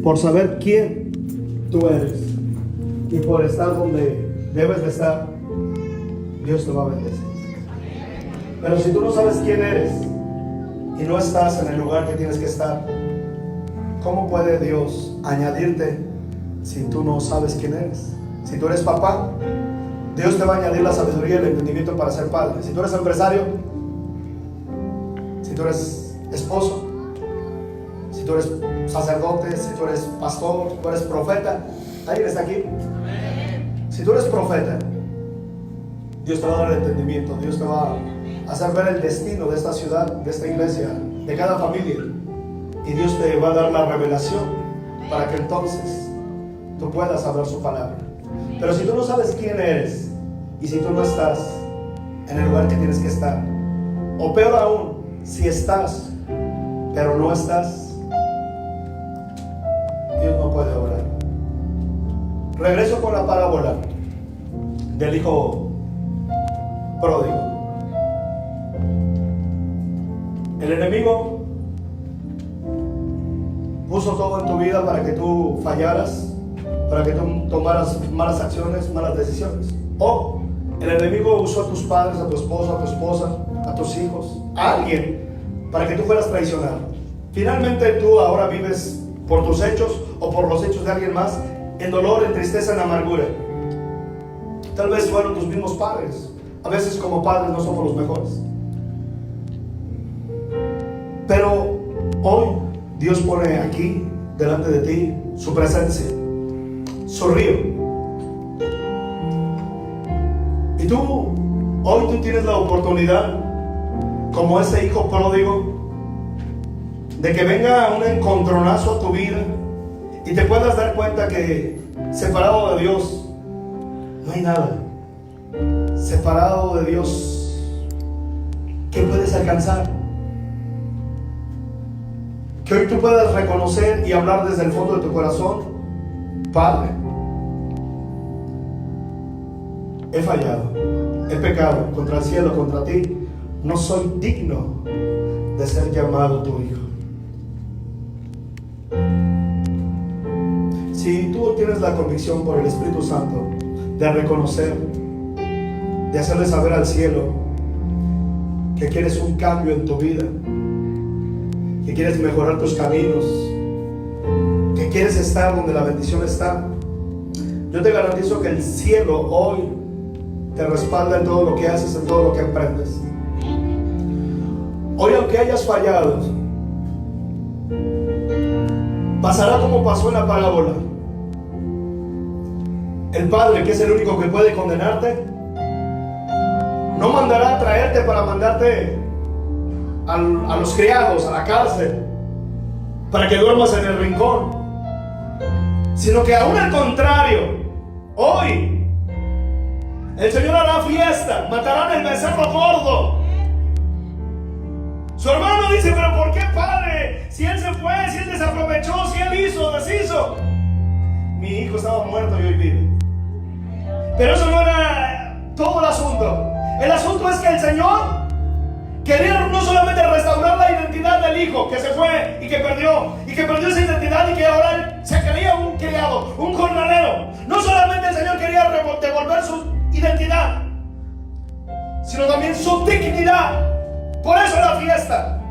por saber quién tú eres y por estar donde debes de estar, Dios te va a bendecir. Pero si tú no sabes quién eres y no estás en el lugar que tienes que estar, ¿cómo puede Dios añadirte si tú no sabes quién eres? Si tú eres papá, Dios te va a añadir la sabiduría y el entendimiento para ser padre. Si tú eres empresario, si tú eres esposo, si tú eres sacerdote, si tú eres pastor, si tú eres profeta, ¿alguien está aquí? Si tú eres profeta, Dios te va a dar el entendimiento, Dios te va a hacer ver el destino de esta ciudad, de esta iglesia, de cada familia, y Dios te va a dar la revelación para que entonces tú puedas hablar su palabra. Pero si tú no sabes quién eres y si tú no estás en el lugar que tienes que estar, o peor aún, si estás pero no estás, Dios no puede obrar. Regreso con la parábola del hijo pródigo. El enemigo puso todo en tu vida para que tú fallaras, para que tú tomaras malas acciones, malas decisiones. O el enemigo usó a tus padres, a tu esposo, a tu esposa, a tus hijos, a alguien, para que tú fueras traicionado. Finalmente tú ahora vives por tus hechos o por los hechos de alguien más, en dolor, en tristeza, en amargura. Tal vez fueron tus mismos padres. A veces como padres no somos los mejores. Pero hoy Dios pone aquí delante de ti su presencia, su río. Y hoy tú tienes la oportunidad como ese hijo pródigo, de que venga un encontronazo a tu vida y te puedas dar cuenta que separado de Dios no hay nada. Separado de Dios, ¿qué puedes alcanzar? Que hoy tú puedas reconocer y hablar desde el fondo de tu corazón: Padre, he fallado, he pecado contra el cielo, contra ti, no soy digno de ser llamado tu hijo. Si tú tienes la convicción por el Espíritu Santo de reconocer, de hacerle saber al cielo que quieres un cambio en tu vida, que quieres mejorar tus caminos, que quieres estar donde la bendición está, yo te garantizo que el cielo hoy te respalda en todo lo que haces, en todo lo que emprendes. Hoy, aunque hayas fallado, pasará como pasó en la parábola. El padre, que es el único que puede condenarte, no mandará a traerte para mandarte a los criados, a la cárcel, para que duermas en el rincón, sino que aún al contrario, hoy el Señor hará fiesta, matarán el becerro gordo. Su hermano dice: pero ¿por qué, padre? Si él se fue, si él desaprovechó, si él hizo, deshizo. Mi hijo estaba muerto y hoy vive. Pero eso no era todo el asunto. El asunto es que el Señor quería no solamente restaurar la identidad del hijo que se fue y que perdió esa identidad y que ahora él se creía un criado, un jornalero. No solamente el Señor quería devolver su identidad, sino también su dignidad. Por eso la fiesta,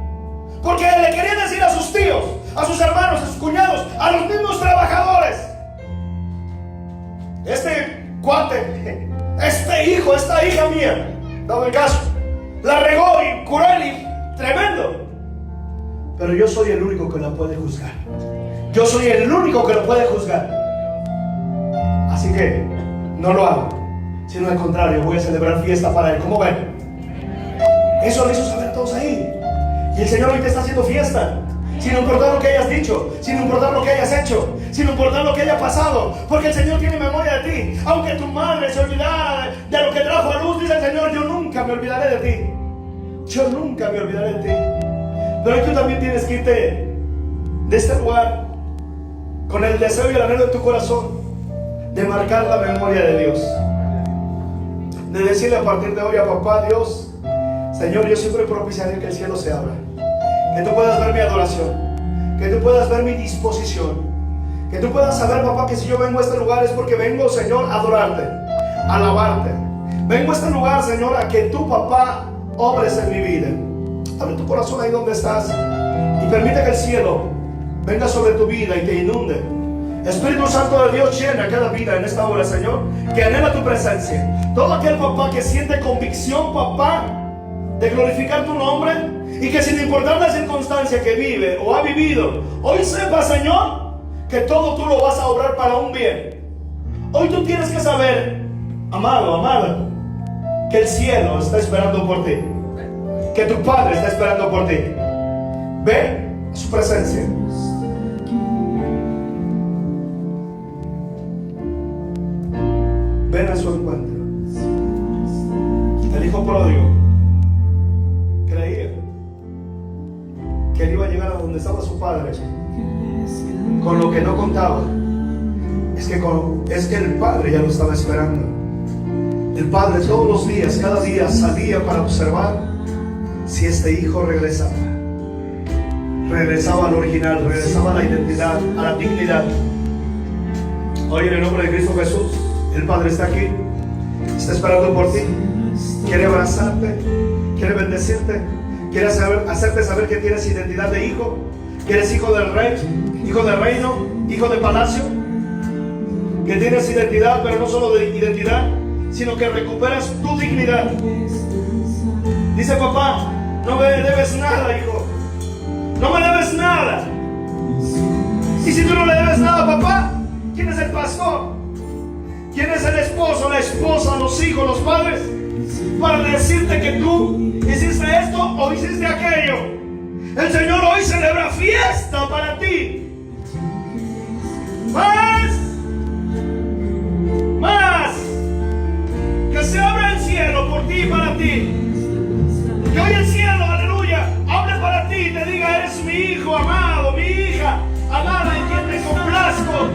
porque le quería decir a sus tíos, a sus hermanos, a sus cuñados, a los mismos trabajadores: este cuate, este hijo, esta hija mía, dado el caso, la regó y cruel y tremendo, pero yo soy el único que la puede juzgar. Yo soy el único que lo puede juzgar. Así que no lo hago, sino al contrario, voy a celebrar fiesta para él. ¿Cómo ven? Eso lo hizo saber todos ahí. Y el Señor hoy te está haciendo fiesta, sin importar lo que hayas dicho, sin importar lo que hayas hecho, sin importar lo que haya pasado, porque el Señor tiene memoria de ti. Aunque tu madre se olvidara de lo que trajo a luz, dice el Señor: yo nunca me olvidaré de ti. Yo nunca me olvidaré de ti. Pero hoy tú también tienes que irte de este lugar con el deseo y el anhelo de tu corazón de marcar la memoria de Dios, de decirle a partir de hoy a papá Dios: Señor, yo siempre propiciaré que el cielo se abra, que tú puedas ver mi adoración, que tú puedas ver mi disposición, que tú puedas saber, papá, que si yo vengo a este lugar es porque vengo, Señor, a adorarte, a alabarte. Vengo a este lugar, Señor, a que tú, papá, obres en mi vida. Abre tu corazón ahí donde estás y permite que el cielo venga sobre tu vida y te inunde. Espíritu Santo de Dios, llena cada vida en esta hora, Señor, que anhela tu presencia. Todo aquel, papá, que siente convicción, papá, de glorificar tu nombre, y que sin importar la circunstancia que vive o ha vivido, hoy sepa, Señor, que todo tú lo vas a obrar para un bien. Hoy tú tienes que saber, amado, amada, que el cielo está esperando por ti, que tu Padre está esperando por ti. Ven a su presencia. Ven a su encuentro. El hijo pródigo creía que él iba a llegar a donde estaba su padre, con lo que no contaba es que el padre ya lo estaba esperando. El padre todos los días, cada día salía para observar si este hijo regresaba al original, regresaba a la identidad, a la dignidad. Hoy, en el nombre de Cristo Jesús, el Padre está aquí, está esperando por ti, quiere abrazarte, quiere bendecirte, quiere hacerte saber que tienes identidad de hijo, que eres hijo del rey, hijo del reino, hijo de palacio, que tienes identidad, pero no solo de identidad, sino que recuperas tu dignidad. Dice papá: no me debes nada, hijo, no me debes nada. Y si tú no le debes nada, papá, ¿quién es el pastor? ¿Quién es el esposo, la esposa, los hijos, los padres? para decirte que tú hiciste esto o hiciste aquello. El Señor hoy celebra fiesta para ti. Más, que se abra el cielo por ti y para ti. Que hoy el cielo, aleluya, hable para ti y te diga: eres mi hijo amado, mi hija amada, en quien me complazco.